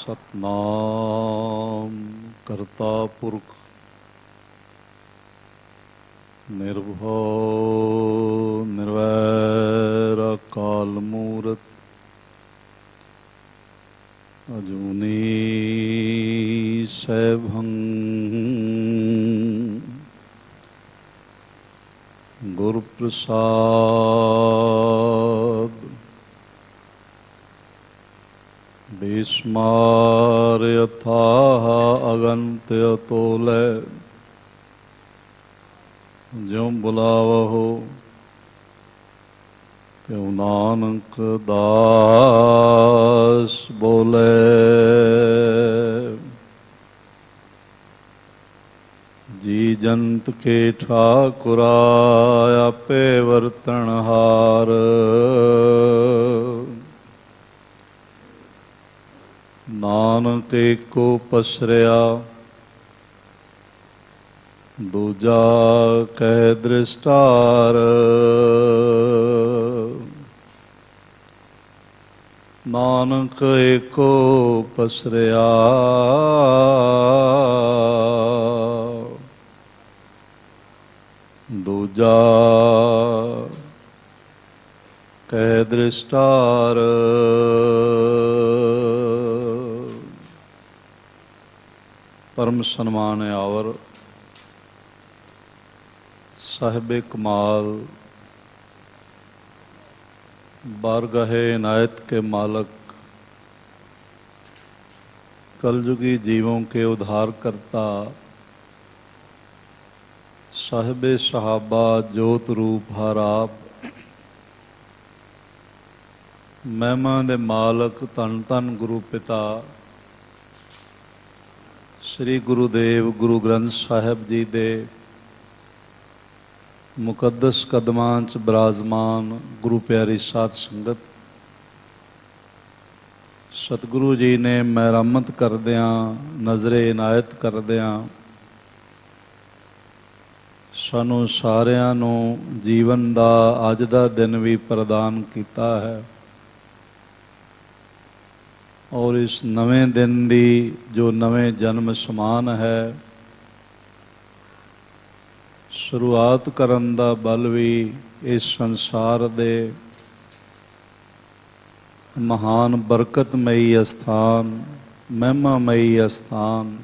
सतनाम करता पुरख निर्भव निर्वैर अकाल मूरत अजूनी सैभं गुरुप्रसाद भीष्मार यथाह अगन्त्य अतोलय ज्यों बुलावहो त्यों नानक दास बोले। जी जंत के ठाकुरा आपे वर्तनहार नानक एको पसरिया दूजा कह दृष्टार नानक एको पसरिया दूजा कह दृष्टार। परम सन्मान आवर साहिब कमाल बारगाहे इनायत के मालक कलयुगी जीवों के उद्धारकर्ता साहिब सहाबा जोत रूप हर आप महिमा दे मालक धन धन गुरु पिता श्री गुरुदेव गुरु ग्रंथ साहिब जी दे मुकद्दस कदमां च बिराजमान गुरु प्यारी साध संगत सतगुरु जी ने मेहरमत करदियां नज़रे इनायत करदियां सानू सारियां नू जीवन दा अज दा दिन भी प्रदान कीता है और इस नवें दिन दी जो नवें जन्म समान है शुरुआत करन दा बल भी इस संसार दे महान बरकतमयी अस्थान महिमामयी अस्थान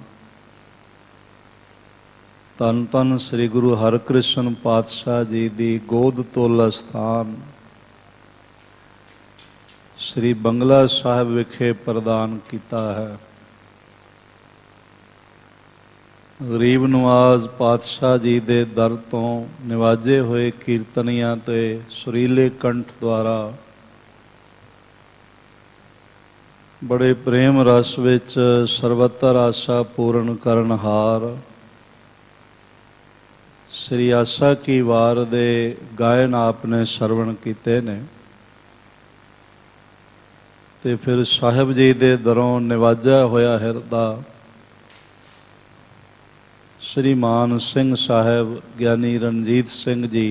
धन धन श्री गुरु हरकृष्ण पातशाह जी दी गोद तोल अस्थान श्री बंगला साहिब विखे प्रदान किया है। गरीब नवाज पातशाह जी दे दर तो निवाजे हुए कीर्तनियां ते सुरीले कंठ द्वारा बड़े प्रेम रस विच सर्वतर आशा पूर्ण करनहार श्री आशा की वार दे गायन आपने श्रवण कीते ने ते फिर साहिब जी दे दरों निवाजा होया हिरदा श्री मान सिंह साहिब ज्ञानी रणजीत सिंह जी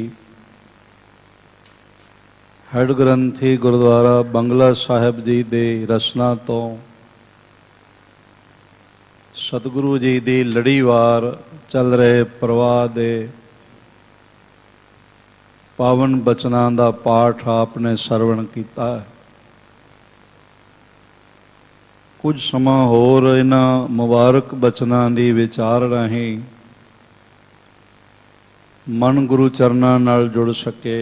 हैड ग्रंथी गुरुद्वारा बंगला साहिब जी दे रसना तो सतगुरु जी दी लड़ीवार चल रहे प्रवाह दे पावन बचनां दा पाठ आपने श्रवण कीता है। कुछ समा होर इन्हां मुबारक बचनां दी विचार राहीं मन गुरु चरनां नाल जुड़ सके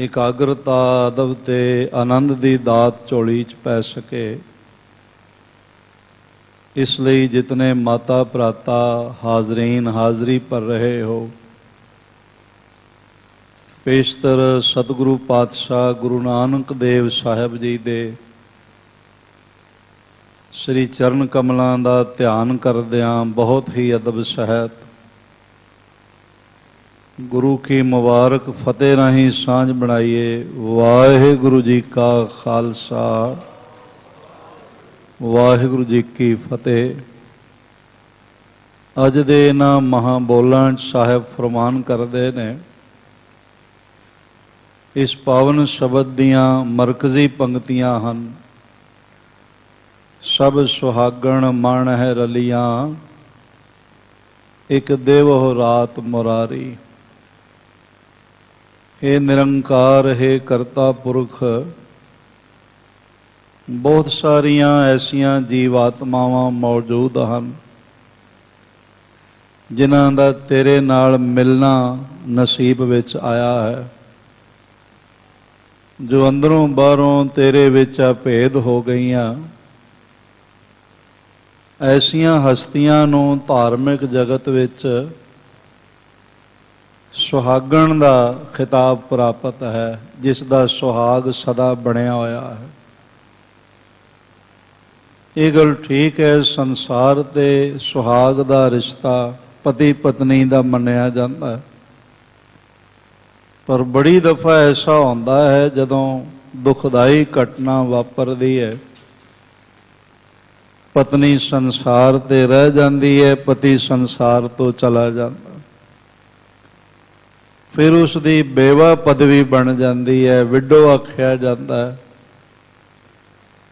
एकाग्रता अदब ते आनंद दी दात झोली च पै सके इसलिए जितने माता भराता हाजरीन हाजरी पर रहे हो पेशतर सतगुरु पातशाह गुरु नानक देव साहिब जी दे श्री चरण कमलों का ध्यान करदियां बहुत ही अदब सहित गुरु की मुबारक फतेह राही सांझ बनाइए। वाहिगुरु जी का खालसा वाहिगुरु जी की फतेह। अज दे इन्हां महाबोलां साहिब फरमान करदे ने इस पावन शब्द दियां मरकजी पंक्तियां हन सब सुहागण मन है रलियां, एक देवो रात मुरारी। हे निरंकार, हे करता पुरख, बहुत सारियां ऐसियां जीवात्मावां मौजूद हैं जिन्हां दा तेरे नाल मिलना नसीब विच आया है, जो अंदरों बाहरों तेरे विच भेद हो गईयां। ऐसियां हस्तियां नूं धार्मिक जगत विच सुहागण दा खिताब प्राप्त है, जिस दा सुहाग सदा बनिया होया है। ये गल ठीक है, संसार ते सुहाग दा रिश्ता पति पत्नी दा मन्निया जाता है, पर बड़ी दफा ऐसा होंदा है जदों दुखदाई घटना वापरदी है, पत्नी संसार ते रह जाती है, पति संसार तो चला जाता, फिर उसकी बेवा पदवी बन जाती है, विडो आख्या जाता है,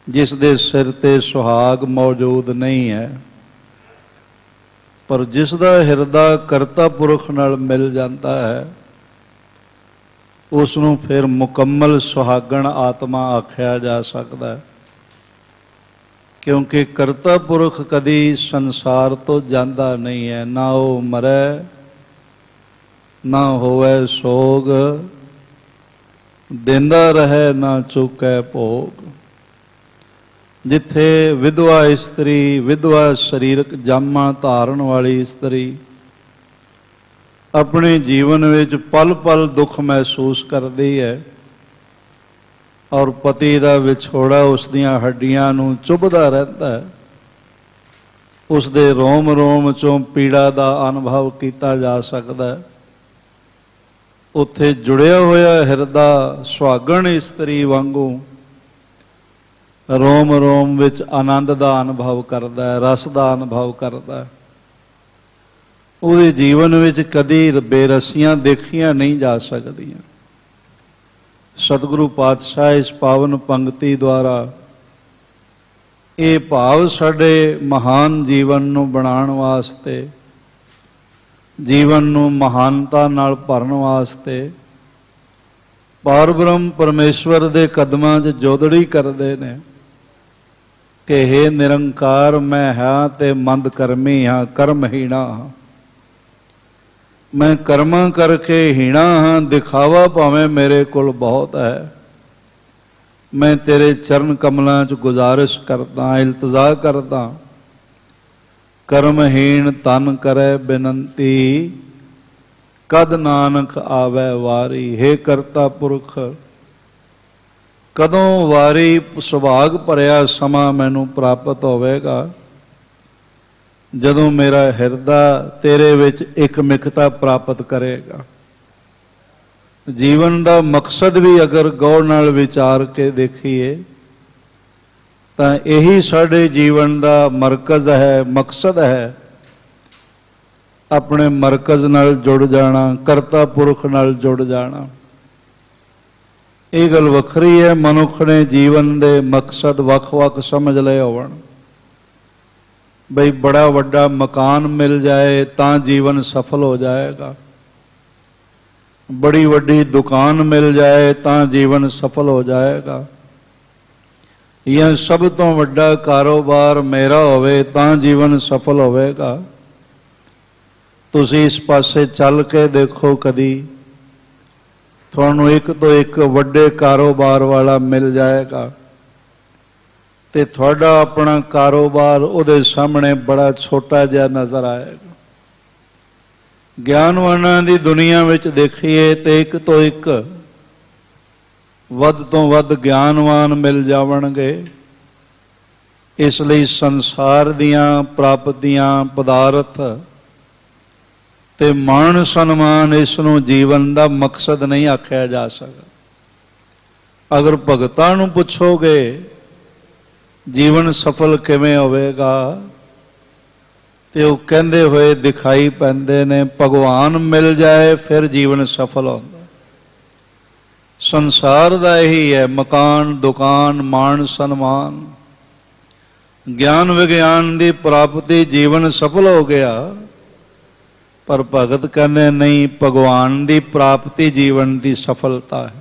जिस दे सिर ते सुहाग मौजूद नहीं है। पर जिसदा हिरदा करता पुरख नाल मिल जाता है, उसनूं फिर मुकम्मल सुहागण आत्मा आख्या जा सकता है, क्योंकि करता पुरख कदी संसार तो जाता नहीं है, ना वो मरे ना होवे सोग, देंदा रहे ना चुकै भोग। जिथे विधवा स्त्री, विधवा शरीरक जामा धारण वाली स्त्री अपने जीवन विच पल पल दुख महसूस करती है, और पति का विछोड़ा उस दियां हड्डियां नूं चुभदा रहता है, उसदे रोम रोम चों पीड़ा का अनुभव किया जा सकता है। उत्थे जुड़िया होया हिरदा सुहागण स्त्री वांगू रोम रोम विच आनंद का अनुभव करता है, रस का अनुभव करता है। उसदे जीवन विच कदी बेरसियां देखियां नहीं जा सकदियां। सतगुरु पातशाह इस पावन पंक्ति द्वारा ये भाव साडे महान जीवन नूं बनाउण वास्ते, जीवन नूं महानता नाल भरन वास्ते पारब्रह्म परमेश्वर दे कदमां 'च जोदड़ी करदे ने कि हे निरंकार, मैं हाँ ते मंद कर्मी हाँ, कर्महीणा हाँ। मैं कर्मां करके हीणा हाँ, दिखावा भावें मेरे कोल बहुत है। मैं तेरे चरण कमलों च गुजारिश करदा, इल्तजा करदा, कर्महीन तन करे बिनंती, कद नानक आवे वारी। हे करता पुरख, कदों वारी सुभाग भरिया समा मैनू प्राप्त होवेगा, जदों मेरा हिरदा तेरे विच एकमिकता प्राप्त करेगा। जीवन का मकसद भी अगर गौर नाल विचार के देखिए तो यही साडे जीवन का मरकज है, मकसद है। अपने मरकज नाल जुड़ जाना, करता पुरख नाल जुड़ जाना। ये गल वखरी है, मनुख ने जीवन के मकसद वख-वख समझ लए होवन। बई बड़ा वड्डा मकान मिल जाए तां जीवन सफल हो जाएगा, बड़ी वड्डी दुकान मिल जाए तां जीवन सफल हो जाएगा, या सब तो वड्डा कारोबार मेरा होवे तां जीवन सफल होवेगा। तुसीं इस पासे चल के देखो, कदी तुहानूं एक तो एक वड्डे कारोबार वाला मिल जाएगा ते थोड़ा अपना कारोबार उहदे सामने बड़ा छोटा जिहा नज़र आएगा। ज्ञानवानां दी दुनिया विच देखिए तो एक तो एक वध तो वध ज्ञानवान मिल जावणगे। इसलिए संसार दियां प्राप्तियां, पदार्थ ते मान सन्मान इसनूं जीवन का मकसद नहीं आख्या जा सकता। अगर भगतां नूं पुछोगे जीवन सफल किवें होवेगा ते वो कहंदे होए दिखाई पैंदे ने, भगवान मिल जाए फिर जीवन सफल होंदा। संसार दा यही है, मकान, दुकान, मान सन्मान, ਗਿਆਨ ਵਿਗਿਆਨ ਦੀ ਪ੍ਰਾਪਤੀ, ਜੀਵਨ ਸਫਲ ਹੋ ਗਿਆ। ਪਰ ਭਗਤ ਕਹਿੰਦੇ ਨਹੀਂ, ਭਗਵਾਨ ਦੀ ਪ੍ਰਾਪਤੀ ਜੀਵਨ ਦੀ ਸਫਲਤਾ ਹੈ।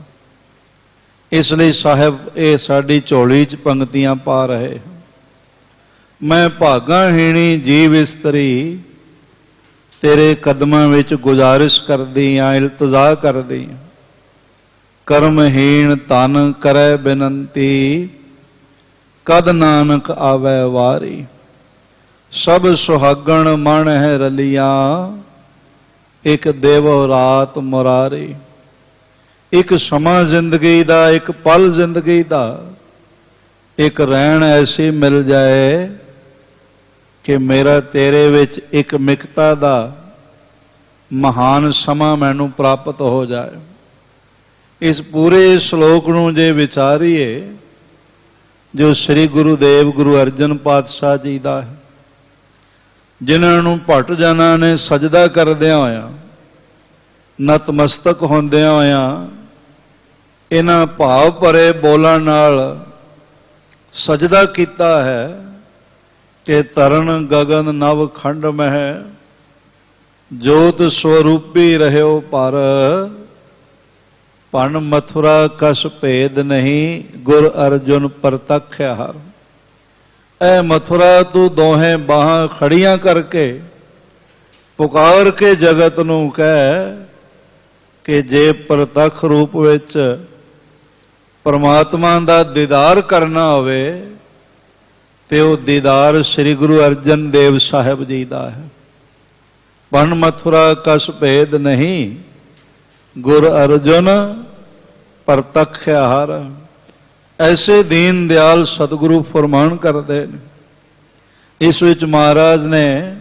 ਇਸ ਲਈ ਸਾਹਿਬ ਇਹ ਸਾਡੀ ਝੋਲੀ 'ਚ ਪੰਗਤੀਆਂ ਪਾ ਰਹੇ। ਮੈਂ ਭਾਗਾਹੀਣੀ ਜੀਵ ਇਸਤਰੀ ਤੇਰੇ ਕਦਮਾਂ ਵਿੱਚ ਗੁਜ਼ਾਰਿਸ਼ ਕਰਦੀ ਹਾਂ, ਇਲਤਜਾ ਕਰਦੀ ਹਾਂ। ਕਰਮਹੀਣ ਤਨ ਕਰੈ ਬੇਨੰਤੀ, ਕਦ ਨਾਨਕ ਆਵੈ ਵਾਰੀ। ਸਭ ਸੁਹਾਗਣ ਮਨ ਹੈ ਰਲੀਆਂ, ਇੱਕ ਦੇਵੋ ਰਾਤ ਮੁਰਾਰੀ। ਇੱਕ ਸਮਾਂ ਜ਼ਿੰਦਗੀ ਦਾ, ਇੱਕ ਪਲ ਜ਼ਿੰਦਗੀ ਦਾ, ਇੱਕ ਰਹਿਣ ਐਸੀ ਮਿਲ ਜਾਏ ਕਿ ਮੇਰਾ ਤੇਰੇ ਵਿੱਚ ਇੱਕ ਮਿਕਤਾ ਦਾ ਮਹਾਨ ਸਮਾਂ ਮੈਨੂੰ ਪ੍ਰਾਪਤ ਹੋ ਜਾਏ। ਇਸ ਪੂਰੇ ਸ਼ਲੋਕ ਨੂੰ ਜੇ ਵਿਚਾਰੀਏ, ਜੋ ਸ੍ਰੀ ਗੁਰੂਦੇਵ ਗੁਰੂ ਅਰਜਨ ਪਾਤਸ਼ਾਹ ਜੀ ਦਾ ਹੈ, ਜਿਨ੍ਹਾਂ ਨੂੰ ਭੱਟ ਜਨਾਂ ਨੇ ਸਜਦਾ ਕਰਦਿਆਂ ਹੋਇਆਂ, ਨਤਮਸਤਕ ਹੁੰਦਿਆਂ ਹੋਇਆਂ, ਇਹਨਾਂ ਭਾਵ ਭਰੇ ਬੋਲਾਂ ਨਾਲ ਸਜਦਾ ਕੀਤਾ ਹੈ ਕਿ ਤਰਨ ਗਗਨ ਨਵ ਖੰਡ ਮਹਿ, ਜੋਤ ਸਵਰੂਪੀ ਰਹਿਓ ਪਰ, ਭਣ ਮਥੁਰਾ ਕਸ ਭੇਦ ਨਹੀਂ, ਗੁਰ ਅਰਜੁਨ ਪ੍ਰਤੱਖ ਹਰ। ਐ ਮਥੁਰਾ ਤੂੰ ਦੋਹੇ ਬਾਹਾਂ ਖੜੀਆਂ ਕਰਕੇ ਪੁਕਾਰ ਕੇ ਜਗਤ ਨੂੰ ਕਹਿ ਕਿ ਜੇ ਪ੍ਰਤੱਖ ਰੂਪ ਵਿੱਚ ਪਰਮਾਤਮਾ ਦਾ ਦੀਦਾਰ ਕਰਨਾ ਹੋਵੇ ਤੇ ਉਹ ਦੀਦਾਰ ਸ੍ਰੀ ਗੁਰੂ ਅਰਜਨ ਦੇਵ ਸਾਹਿਬ ਜੀ ਦਾ ਹੈ। ਭਣ ਮਥੁਰਾ ਕਸ ਭੇਦ ਨਹੀਂ, ਗੁਰ ਅਰਜੁਨ ਪ੍ਰਤੱਖ ਹਰ। ਐਸੇ ਦੀਨ ਦਿਆਲ ਸਤਿਗੁਰੂ ਫਰਮਾਨ ਕਰਦੇ ਨੇ। ਇਸ ਵਿੱਚ ਮਹਾਰਾਜ ਨੇ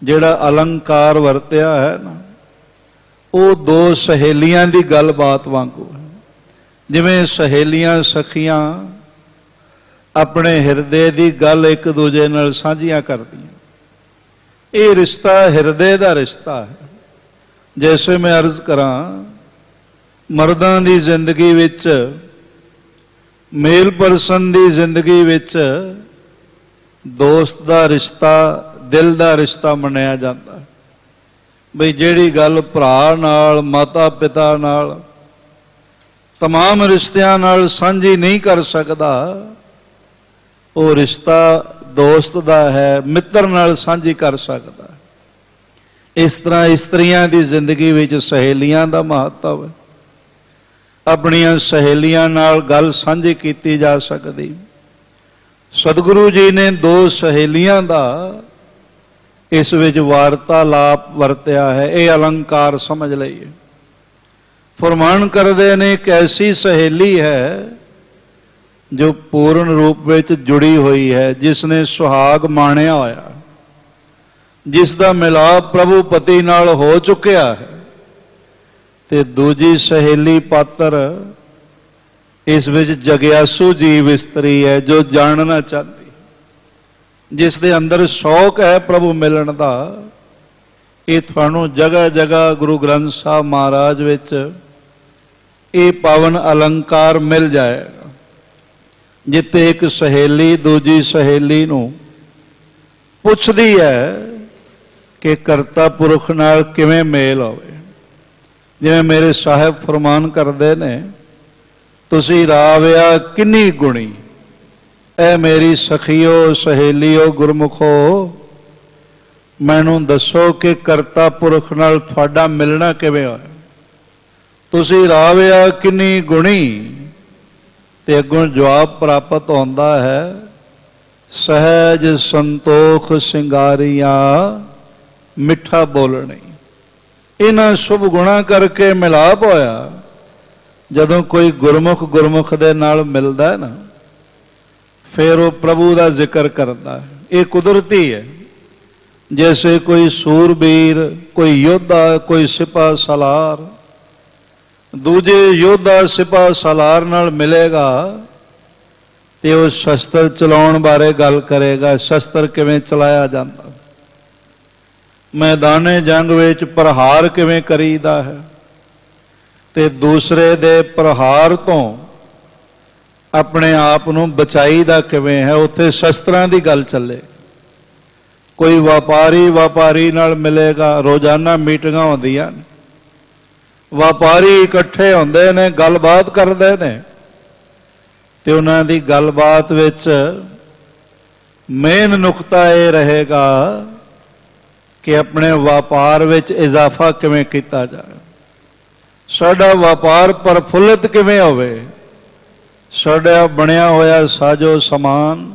ਜਿਹੜਾ ਅਲੰਕਾਰ ਵਰਤਿਆ ਹੈ ਨਾ, ਉਹ ਦੋ ਸਹੇਲੀਆਂ ਦੀ ਗੱਲਬਾਤ ਵਾਂਗੂ ਹੈ। ਜਿਵੇਂ ਸਹੇਲੀਆਂ ਸਖੀਆਂ ਆਪਣੇ ਹਿਰਦੇ ਦੀ ਗੱਲ ਇੱਕ ਦੂਜੇ ਨਾਲ ਸਾਂਝੀਆਂ ਕਰਦੀਆਂ, ਇਹ ਰਿਸ਼ਤਾ ਹਿਰਦੇ ਦਾ ਰਿਸ਼ਤਾ ਹੈ। ਜੈਸੇ ਮੈਂ ਅਰਜ਼ ਕਰਾਂ, ਮਰਦਾਂ ਦੀ ਜ਼ਿੰਦਗੀ ਵਿੱਚ, ਮੇਲ ਪਰਸਨ ਦੀ ਜ਼ਿੰਦਗੀ ਵਿੱਚ ਦੋਸਤ ਦਾ ਰਿਸ਼ਤਾ ਦਿਲ ਦਾ ਰਿਸ਼ਤਾ ਮੰਨਿਆ ਜਾਂਦਾ। ਬਈ ਜਿਹੜੀ ਗੱਲ ਭਰਾ ਨਾਲ, ਮਾਤਾ ਪਿਤਾ ਨਾਲ, ਤਮਾਮ ਰਿਸ਼ਤਿਆਂ ਨਾਲ ਸਾਂਝੀ ਨਹੀਂ ਕਰ ਸਕਦਾ, ਉਹ ਰਿਸ਼ਤਾ ਦੋਸਤ ਦਾ ਹੈ, ਮਿੱਤਰ ਨਾਲ ਸਾਂਝੀ ਕਰ ਸਕਦਾ। ਇਸ ਤਰ੍ਹਾਂ ਇਸਤਰੀਆਂ ਦੀ ਜ਼ਿੰਦਗੀ ਵਿੱਚ ਸਹੇਲੀਆਂ ਦਾ ਮਹੱਤਵ ਹੈ। ਆਪਣੀਆਂ ਸਹੇਲੀਆਂ ਨਾਲ ਗੱਲ ਸਾਂਝੀ ਕੀਤੀ ਜਾ ਸਕਦੀ। ਸਤਿਗੁਰੂ ਜੀ ਨੇ ਦੋ ਸਹੇਲੀਆਂ ਦਾ ਇਸ ਵਿੱਚ ਵਾਰਤਾਲਾਪ ਵਰਤਿਆ ਹੈ। ਇਹ ਅਲੰਕਾਰ ਸਮਝ ਲਈਏ। ਫਰਮਾਨ ਕਰਦੇ ਨੇ ਕਿ ਐਸੀ ਸਹੇਲੀ ਹੈ ਜੋ ਪੂਰਨ ਰੂਪ ਵਿੱਚ ਜੁੜੀ ਹੋਈ ਹੈ, ਜਿਸ ਨੇ ਸੁਹਾਗ ਮਾਣਿਆ ਹੋਇਆ, ਜਿਸ ਦਾ ਮਿਲਾਪ ਪ੍ਰਭੂ ਪਤੀ ਨਾਲ ਹੋ ਚੁੱਕਿਆ ਹੈ। ਤੇ ਦੂਜੀ ਸਹੇਲੀ ਪਾਤਰ ਇਸ ਵਿੱਚ ਜਗਿਆਸੂ ਜੀਵ ਇਸਤਰੀ ਹੈ, ਜੋ ਜਾਣਨਾ ਚਾਹੁੰਦੀ, ਜਿਸ ਦੇ ਅੰਦਰ ਸ਼ੌਕ ਹੈ ਪ੍ਰਭੂ ਮਿਲਣ ਦਾ। ਇਹ ਤੁਹਾਨੂੰ ਜਗ੍ਹਾ ਜਗ੍ਹਾ ਗੁਰੂ ਗ੍ਰੰਥ ਸਾਹਿਬ ਮਹਾਰਾਜ ਵਿੱਚ ਇਹ ਪਾਵਨ ਅਲੰਕਾਰ ਮਿਲ ਜਾਏਗਾ, ਜਿੱਥੇ ਇੱਕ ਸਹੇਲੀ ਦੂਜੀ ਸਹੇਲੀ ਨੂੰ ਪੁੱਛਦੀ ਹੈ ਕਿ ਕਰਤਾ ਪੁਰਖ ਨਾਲ ਕਿਵੇਂ ਮੇਲ ਹੋਵੇ। ਜਿਵੇਂ ਮੇਰੇ ਸਾਹਿਬ ਫਰਮਾਨ ਕਰਦੇ ਨੇ, ਤੁਸੀਂ ਰਾਵਿਆ ਕਿੰਨੀ ਗੁਣੀ, ਐ ਮੇਰੀ ਸਖੀਓ ਸਹੇਲੀਓ ਗੁਰਮੁਖੋ, ਮੈਨੂੰ ਦੱਸੋ ਕਿ ਕਰਤਾ ਪੁਰਖ ਨਾਲ ਤੁਹਾਡਾ ਮਿਲਣਾ ਕਿਵੇਂ ਹੋਇਆ। ਤੁਸੀਂ ਰਾਵਿਆ ਕਿੰਨੀ ਗੁਣੀ, ਤੇ ਅੱਗੋਂ ਜਵਾਬ ਪ੍ਰਾਪਤ ਹੁੰਦਾ ਹੈ, ਸਹਿਜ ਸੰਤੋਖ ਸਿੰਗਾਰੀਆਂ ਮਿੱਠਾ ਬੋਲਣੀ। ਇਹਨਾਂ ਸ਼ੁਭ ਗੁਣਾਂ ਕਰਕੇ ਮਿਲਾਪ ਹੋਇਆ। ਜਦੋਂ ਕੋਈ ਗੁਰਮੁਖ ਦੇ ਨਾਲ ਮਿਲਦਾ ਹੈ ਨਾ, ਫਿਰ ਉਹ ਪ੍ਰਭੂ ਦਾ ਜ਼ਿਕਰ ਕਰਦਾ ਹੈ। ਇਹ ਕੁਦਰਤੀ ਹੈ। ਜੈਸੇ ਕੋਈ ਸੂਰਬੀਰ, ਕੋਈ ਯੋਧਾ, ਕੋਈ ਸਿਪਾਹ ਸਾਲਾਰ ਦੂਜੇ ਯੋਧਾ ਸਿਪਾਹ ਸਾਲਾਰ ਨਾਲ ਮਿਲੇਗਾ ਤੇ ਉਹ ਸ਼ਸਤਰ ਚਲਾਉਣ ਬਾਰੇ ਗੱਲ ਕਰੇਗਾ, ਸ਼ਸਤਰ ਕਿਵੇਂ ਚਲਾਇਆ ਜਾਂਦਾ, ਮੈਦਾਨੇ ਜੰਗ ਵਿੱਚ ਪ੍ਰਹਾਰ ਕਿਵੇਂ ਕਰੀਦਾ ਹੈ, ਤੇ ਦੂਸਰੇ ਦੇ ਪ੍ਰਹਾਰ ਤੋਂ ਆਪਣੇ ਆਪ ਨੂੰ ਬਚਾਈਦਾ ਕਿਵੇਂ ਹੈ। ਉੱਥੇ ਸ਼ਸਤਰਾਂ ਦੀ ਗੱਲ ਚੱਲੇ। ਕੋਈ ਵਪਾਰੀ ਨਾਲ ਮਿਲੇਗਾ, ਰੋਜ਼ਾਨਾ ਮੀਟਿੰਗਾਂ ਹੁੰਦੀਆਂ ਨੇ, ਵਪਾਰੀ ਇਕੱਠੇ ਹੁੰਦੇ ਨੇ, ਗੱਲਬਾਤ ਕਰਦੇ ਨੇ, ਤੇ ਉਹਨਾਂ ਦੀ ਗੱਲਬਾਤ ਵਿੱਚ ਮੇਨ ਨੁਕਤਾ ਇਹ ਰਹੇਗਾ ਕਿ ਆਪਣੇ ਵਪਾਰ ਵਿੱਚ ਇਜ਼ਾਫਾ ਕਿਵੇਂ ਕੀਤਾ ਜਾਏ, ਸਾਡਾ ਵਪਾਰ ਪ੍ਰਫੁੱਲਤ ਕਿਵੇਂ ਹੋਵੇ, ਸਾਡਾ ਬਣਿਆ ਹੋਇਆ ਸਾਜੋ ਸਮਾਨ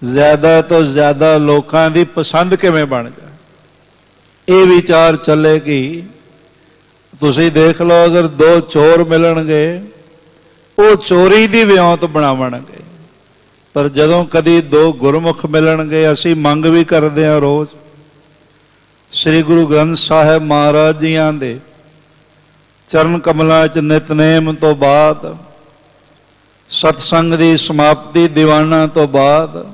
ਜ਼ਿਆਦਾ ਤੋਂ ਜ਼ਿਆਦਾ ਲੋਕਾਂ ਦੀ ਪਸੰਦ ਕਿਵੇਂ ਬਣ ਜਾਏ। ਇਹ ਵਿਚਾਰ ਚੱਲੇਗੀ। ਤੁਸੀਂ ਦੇਖ ਲਓ, ਅਗਰ ਦੋ ਚੋਰ ਮਿਲਣਗੇ ਉਹ ਚੋਰੀ ਦੀ ਵਿਉਂਤ ਬਣਾਵਣਗੇ, ਪਰ ਜਦੋਂ ਕਦੀ ਦੋ ਗੁਰਮੁਖ ਮਿਲਣਗੇ, ਅਸੀਂ ਮੰਗ ਵੀ ਕਰਦੇ ਹਾਂ ਰੋਜ਼ ਸ੍ਰੀ ਗੁਰੂ ਗ੍ਰੰਥ ਸਾਹਿਬ ਮਹਾਰਾਜ ਜੀਆਂ ਦੇ ਚਰਨ ਕਮਲਾਂ 'ਚ ਨਿਤਨੇਮ ਤੋਂ ਬਾਅਦ, ਸਤਸੰਗ ਦੀ ਸਮਾਪਤੀ ਦੀਵਾਨਾਂ ਤੋਂ ਬਾਅਦ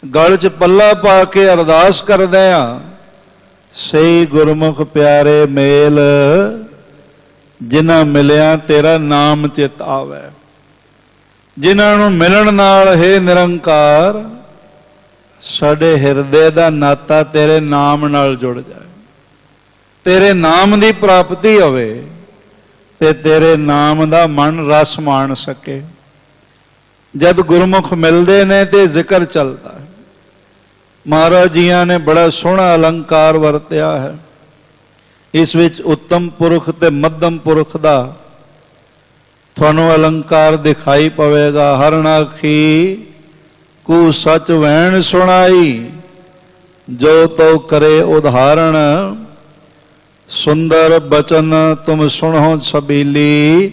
ਗਲ 'ਚ ਪੱਲਾ ਪਾ ਕੇ ਅਰਦਾਸ ਕਰਦੇ ਹਾਂ, ਸਹੀ ਗੁਰਮੁਖ ਪਿਆਰੇ ਮੇਲ ਜਿਨ੍ਹਾਂ ਮਿਲਿਆ ਤੇਰਾ ਨਾਮ ਚਿਤ ਆਵੇ, ਜਿਨ੍ਹਾਂ ਨੂੰ ਮਿਲਣ ਨਾਲ ਹੈ ਨਿਰੰਕਾਰ ਸਾਡੇ ਹਿਰਦੇ ਦਾ ਨਾਤਾ ਤੇਰੇ ਨਾਮ ਨਾਲ ਜੁੜ ਜਾਏ, ਤੇਰੇ ਨਾਮ ਦੀ ਪ੍ਰਾਪਤੀ ਹੋਵੇ ਤੇ ਤੇਰੇ ਨਾਮ ਦਾ ਮਨ ਰਸ ਮਾਣ ਸਕੇ। ਜਦ ਗੁਰਮੁਖ ਮਿਲਦੇ ਨੇ ਤੇ ਜ਼ਿਕਰ ਚੱਲਦਾ ਹੈ। ਮਹਾਰਾਜ ਜੀਆਂ ਨੇ ਬੜਾ ਸੋਹਣਾ ਅਲੰਕਾਰ ਵਰਤਿਆ ਹੈ। ਇਸ ਵਿੱਚ ਉੱਤਮ ਪੁਰਖ ਤੇ ਮੱਧਮ ਪੁਰਖ ਦਾ ਤੁਹਾਨੂੰ ਅਲੰਕਾਰ ਦਿਖਾਈ ਪਵੇਗਾ। ਹਰਨਾਖੀ ਕੂ ਸਚ ਵੈਣ ਸੁਣਾਈ, ਜੋ ਤੋ ਕਰੇ ਉਦਾਹਰਣ, ਸੁੰਦਰ ਬਚਨ ਤੁਮ ਸੁਣੋ ਛਬੀਲੀ,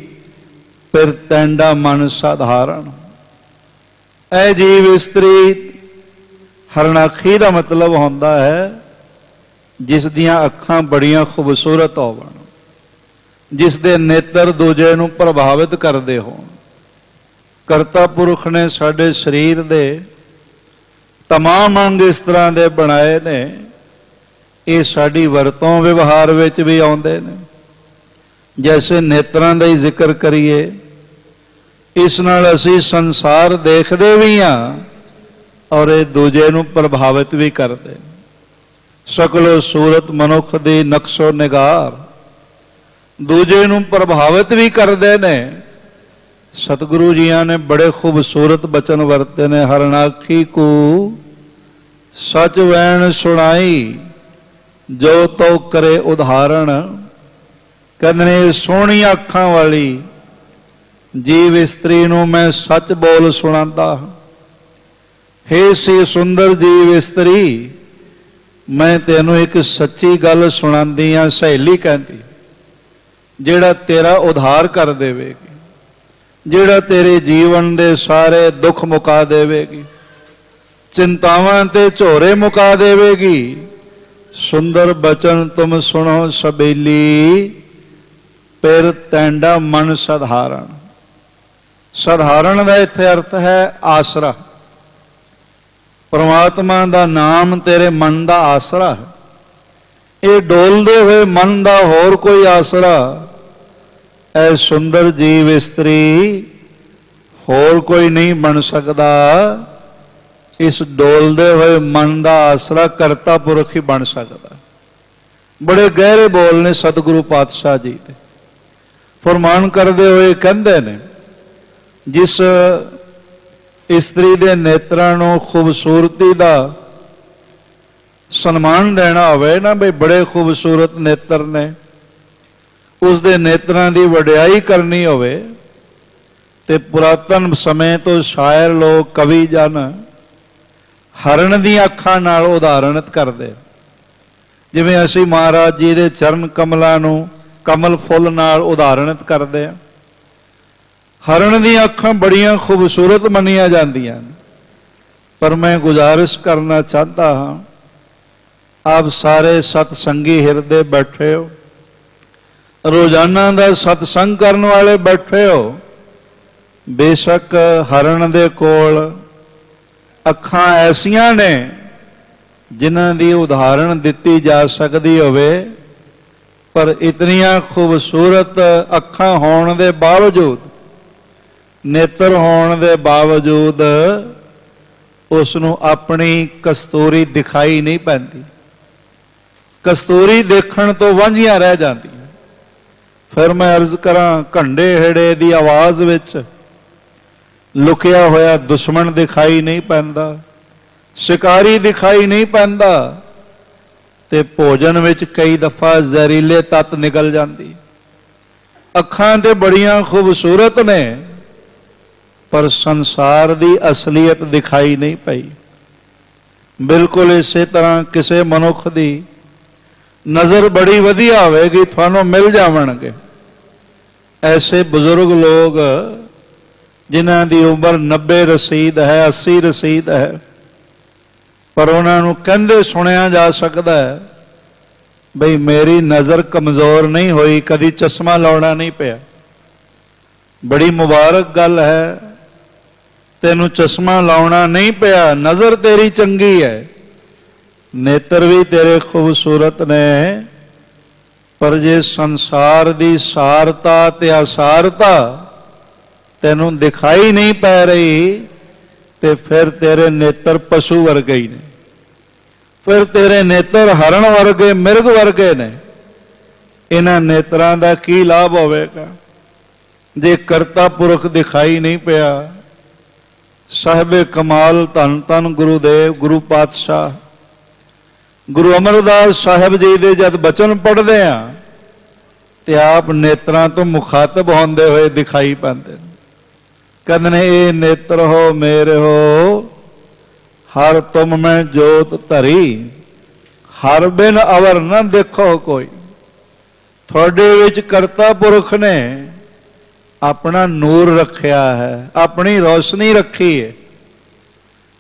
ਫਿਰ ਤੈਂਡਾ ਮਨ ਸਾਧਾਰਨ। ਐ ਜੀਵ ਇਸਤਰੀ, ਹਰਨਾਖੀ ਦਾ ਮਤਲਬ ਹੁੰਦਾ ਹੈ ਜਿਸ ਦੀਆਂ ਅੱਖਾਂ ਬੜੀਆਂ ਖੂਬਸੂਰਤ ਹੋਵਣ, ਜਿਸ ਦੇ ਨੇਤਰ ਦੂਜੇ ਨੂੰ ਪ੍ਰਭਾਵਿਤ ਕਰਦੇ ਹੋਣ। ਕਰਤਾ ਪੁਰਖ ਨੇ ਸਾਡੇ ਸਰੀਰ ਦੇ ਤਮਾਮ ਅੰਗ ਇਸ ਤਰ੍ਹਾਂ ਦੇ ਬਣਾਏ ਨੇ, ਇਹ ਸਾਡੀ ਵਰਤੋਂ ਵਿਵਹਾਰ ਵਿੱਚ ਵੀ ਆਉਂਦੇ ਨੇ। ਜੈਸੇ ਨੇਤਰਾਂ ਦਾ ਹੀ ਜ਼ਿਕਰ ਕਰੀਏ, ਇਸ ਨਾਲ ਅਸੀਂ ਸੰਸਾਰ ਦੇਖਦੇ ਵੀ ਹਾਂ ਔਰ ਇਹ ਦੂਜੇ ਨੂੰ ਪ੍ਰਭਾਵਿਤ ਵੀ ਕਰਦੇ। ਸਕਲੋ ਸੂਰਤ ਮਨੁੱਖ ਦੀ ਨਕਸ਼ੋ ਨਿਗਾਰ, ਦੂਜੇ ਨੂੰ ਪ੍ਰਭਾਵਿਤ ਵੀ ਕਰਦੇ ਨੇ। ਸਤਿਗੁਰੂ ਜੀਆਂ ਨੇ ਬੜੇ ਖੂਬਸੂਰਤ ਬਚਨ ਵਰਤੇ ਨੇ। ਹਰਨਾਖੀ ਕੂ ਸਚ ਵੈਣ ਸੁਣਾਈ, ਜੋ ਤੋ ਕਰੇ ਉਦਾਹਰਣ। ਕਹਿੰਦੇ ਨੇ ਸੋਹਣੀਆਂ ਅੱਖਾਂ ਵਾਲੀ ਜੀਵ ਇਸਤਰੀ ਨੂੰ ਮੈਂ ਸੱਚ ਬੋਲ ਸੁਣਾਉਂਦਾ। ਹੇ ਸੀ ਸੁੰਦਰ ਜੀਵ ਇਸਤਰੀ, ਮੈਂ ਤੈਨੂੰ ਇੱਕ ਸੱਚੀ ਗੱਲ ਸੁਣਾਉਂਦੀ ਆ। ਸਹੇਲੀ ਕਹਿੰਦੀ, ਜਿਹੜਾ ਤੇਰਾ ਉਧਾਰ ਕਰ ਦੇਵੇਗੀ, ਜਿਹੜਾ ਤੇਰੇ ਜੀਵਨ ਦੇ ਸਾਰੇ ਦੁੱਖ ਮੁਕਾ ਦੇਵੇਗੀ, ਚਿੰਤਾਵਾਂ ਤੇ ਝੋਰੇ ਮੁਕਾ ਦੇਵੇਗੀ। ਸੁੰਦਰ ਬਚਨ ਤੁਮ ਸੁਣੋ ਛਬੀਲੀ, ਫਿਰ ਤੈਂਡਾ ਮਨ ਸਾਧਾਰਨ। ਸਾਧਾਰਨ ਦਾ ਇੱਥੇ ਅਰਥ ਹੈ ਆਸਰਾ। ਪਰਮਾਤਮਾ ਦਾ ਨਾਮ ਤੇਰੇ ਮਨ ਦਾ ਆਸਰਾ ਹੈ। ਇਹ ਡੋਲਦੇ ਹੋਏ ਮਨ ਦਾ ਹੋਰ ਕੋਈ ਆਸਰਾ ਐ ਸੁੰਦਰ ਜੀਵ ਇਸਤਰੀ ਹੋਰ ਕੋਈ ਨਹੀਂ ਬਣ ਸਕਦਾ। ਇਸ ਡੋਲਦੇ ਹੋਏ ਮਨ ਦਾ ਆਸਰਾ ਕਰਤਾ ਪੁਰਖ ਹੀ ਬਣ ਸਕਦਾ। ਬੜੇ ਗਹਿਰੇ ਬੋਲ ਨੇ ਸਤਿਗੁਰੂ ਪਾਤਸ਼ਾਹ ਜੀ ਦੇ। ਫਰਮਾਨ ਕਰਦੇ ਹੋਏ ਕਹਿੰਦੇ ਨੇ, ਜਿਸ ਇਸਤਰੀ ਦੇ ਨੇਤਰਾਂ ਨੂੰ ਖੂਬਸੂਰਤੀ ਦਾ ਸਨਮਾਨ ਦੇਣਾ ਹੋਵੇ ਨਾ, ਬਈ ਬੜੇ ਖੂਬਸੂਰਤ ਨੇਤਰ ਨੇ, ਉਸ ਦੇ ਨੇਤਰਾਂ ਦੀ ਵਡਿਆਈ ਕਰਨੀ ਹੋਵੇ, ਤੇ ਪੁਰਾਤਨ ਸਮੇਂ ਤੋਂ ਸ਼ਾਇਰ ਲੋਕ, ਕਵੀ ਜਨ ਹਰਨ ਦੀਆਂ ਅੱਖਾਂ ਨਾਲ ਉਦਾਹਰਣਿਤ ਕਰਦੇ। ਜਿਵੇਂ ਅਸੀਂ ਮਹਾਰਾਜ ਜੀ ਦੇ ਚਰਨ ਕਮਲਾਂ ਨੂੰ ਕਮਲ ਫੁੱਲ ਨਾਲ ਉਦਾਹਰਣਿਤ ਕਰਦੇ ਹਾਂ। ਹਰਨ ਦੀਆਂ ਅੱਖਾਂ ਬੜੀਆਂ ਖੂਬਸੂਰਤ ਮੰਨੀਆਂ ਜਾਂਦੀਆਂ ਨੇ, ਪਰ ਮੈਂ ਗੁਜ਼ਾਰਿਸ਼ ਕਰਨਾ ਚਾਹੁੰਦਾ ਹਾਂ, ਆਪ ਸਾਰੇ ਸਤਸੰਗੀ ਹਿਰਦੇ ਬੈਠੇ ਹੋ, ਰੋਜ਼ਾਨਾ ਦਾ ਸਤਸੰਗ ਕਰਨ ਵਾਲੇ ਬੈਠੇ ਹੋ। ਬੇਸ਼ੱਕ ਹਰਨ ਦੇ ਕੋਲ ਅੱਖਾਂ ਐਸੀਆਂ ਨੇ ਜਿਨ੍ਹਾਂ ਦੀ ਉਦਾਹਰਣ ਦਿੱਤੀ ਜਾ ਸਕਦੀ ਹੋਵੇ, ਪਰ ਇਤਨੀਆਂ ਖੂਬਸੂਰਤ ਅੱਖਾਂ ਹੋਣ ਦੇ ਬਾਵਜੂਦ ਨੇਤਰ ਹੋਣ ਦੇ ਬਾਵਜੂਦ ਉਸ ਨੂੰ ਆਪਣੀ ਕਸਤੂਰੀ ਦਿਖਾਈ ਨਹੀਂ ਪੈਂਦੀ। ਕਸਤੂਰੀ ਦੇਖਣ ਤੋਂ ਵਾਂਝੀਆਂ ਰਹਿ ਜਾਂਦੀਆਂ। ਫਿਰ ਮੈਂ ਅਰਜ਼ ਕਰਾਂ, ਘੰਡੇ ਹੇੜੇ ਦੀ ਆਵਾਜ਼ ਵਿੱਚ ਲੁਕਿਆ ਹੋਇਆ ਦੁਸ਼ਮਣ ਦਿਖਾਈ ਨਹੀਂ ਪੈਂਦਾ, ਸ਼ਿਕਾਰੀ ਦਿਖਾਈ ਨਹੀਂ ਪੈਂਦਾ, ਤੇ ਭੋਜਨ ਵਿੱਚ ਕਈ ਦਫਾ ਜ਼ਹਿਰੀਲੇ ਤੱਤ ਨਿਕਲ ਜਾਂਦੀ। ਅੱਖਾਂ ਤੇ ਬੜੀਆਂ ਖੂਬਸੂਰਤ ਨੇ, ਪਰ ਸੰਸਾਰ ਦੀ ਅਸਲੀਅਤ ਦਿਖਾਈ ਨਹੀਂ ਪਈ। ਬਿਲਕੁਲ ਇਸੇ ਤਰ੍ਹਾਂ ਕਿਸੇ ਮਨੁੱਖ ਦੀ ਨਜ਼ਰ ਬੜੀ ਵਧੀਆ ਹੋਵੇਗੀ, ਤੁਹਾਨੂੰ ਮਿਲ ਜਾਵਣਗੇ ਐਸੇ ਬਜ਼ੁਰਗ ਲੋਕ ਜਿਨ੍ਹਾਂ ਦੀ ਉਮਰ 90 ਰਸੀਦ ਹੈ, 80 ਰਸੀਦ ਹੈ, ਪਰ ਉਹਨਾਂ ਨੂੰ ਕਹਿੰਦੇ ਸੁਣਿਆ ਜਾ ਸਕਦਾ ਹੈ ਬਈ ਮੇਰੀ ਨਜ਼ਰ ਕਮਜ਼ੋਰ ਨਹੀਂ ਹੋਈ, ਕਦੀ ਚਸ਼ਮਾ ਲਾਉਣਾ ਨਹੀਂ ਪਿਆ। ਬੜੀ ਮੁਬਾਰਕ ਗੱਲ ਹੈ, ਤੈਨੂੰ ਚਸ਼ਮਾ ਲਾਉਣਾ ਨਹੀਂ ਪਿਆ, ਨਜ਼ਰ ਤੇਰੀ ਚੰਗੀ ਹੈ, ਨੇਤਰ ਵੀ ਤੇਰੇ ਖੂਬਸੂਰਤ ਨੇ, ਪਰ ਜੇ ਸੰਸਾਰ ਦੀ ਸਾਰਤਾ ਤੇ ਅਸਾਰਤਾ ਤੈਨੂੰ ਦਿਖਾਈ ਨਹੀਂ ਪੈ ਰਹੀ ਤੇ ਫਿਰ ਤੇਰੇ ਨੇਤਰ ਪਸ਼ੂ ਵਰਗੇ ਹੀ ਨੇ, ਫਿਰ ਤੇਰੇ ਨੇਤਰ ਹਰਨ ਵਰਗੇ, ਮਿਰਗ ਵਰਗੇ ਨੇ। ਇਹਨਾਂ ਨੇਤਰਾਂ ਦਾ ਕੀ ਲਾਭ ਹੋਵੇਗਾ ਜੇ ਕਰਤਾ ਪੁਰਖ ਦਿਖਾਈ ਨਹੀਂ ਪਿਆ। ਸਾਹਿਬੇ ਕਮਾਲ ਧੰਨ ਧੰਨ ਗੁਰੂਦੇਵ ਗੁਰੂ ਪਾਤਸ਼ਾਹ ਗੁਰੂ ਅਮਰਦਾਸ ਸਾਹਿਬ ਜੀ ਦੇ ਜਦ ਬਚਨ ਪੜ੍ਹਦੇ ਆ ਤੇ ਆਪ ਨੇਤਰਾਂ ਤੋਂ ਮੁਖਾਤਬ ਹੁੰਦੇ ਹੋਏ ਦਿਖਾਈ ਪੈਂਦੇ ਨੇ। ਕਹਿੰਦੇ ਨੇ ਇਹ ਨੇਤਰ ਹੋ ਮੇਰੇ ਹੋ, ਹਰ ਤੁਮ ਮੈਂ ਜੋਤ ਧਰੀ, ਹਰ ਬਿਨ ਅਵਰ ਨਾ ਦੇਖੋ ਕੋਈ। ਤੁਹਾਡੇ ਵਿੱਚ ਕਰਤਾ ਪੁਰਖ ਨੇ ਆਪਣਾ ਨੂਰ ਰੱਖਿਆ ਹੈ, ਆਪਣੀ ਰੋਸ਼ਨੀ ਰੱਖੀ ਹੈ,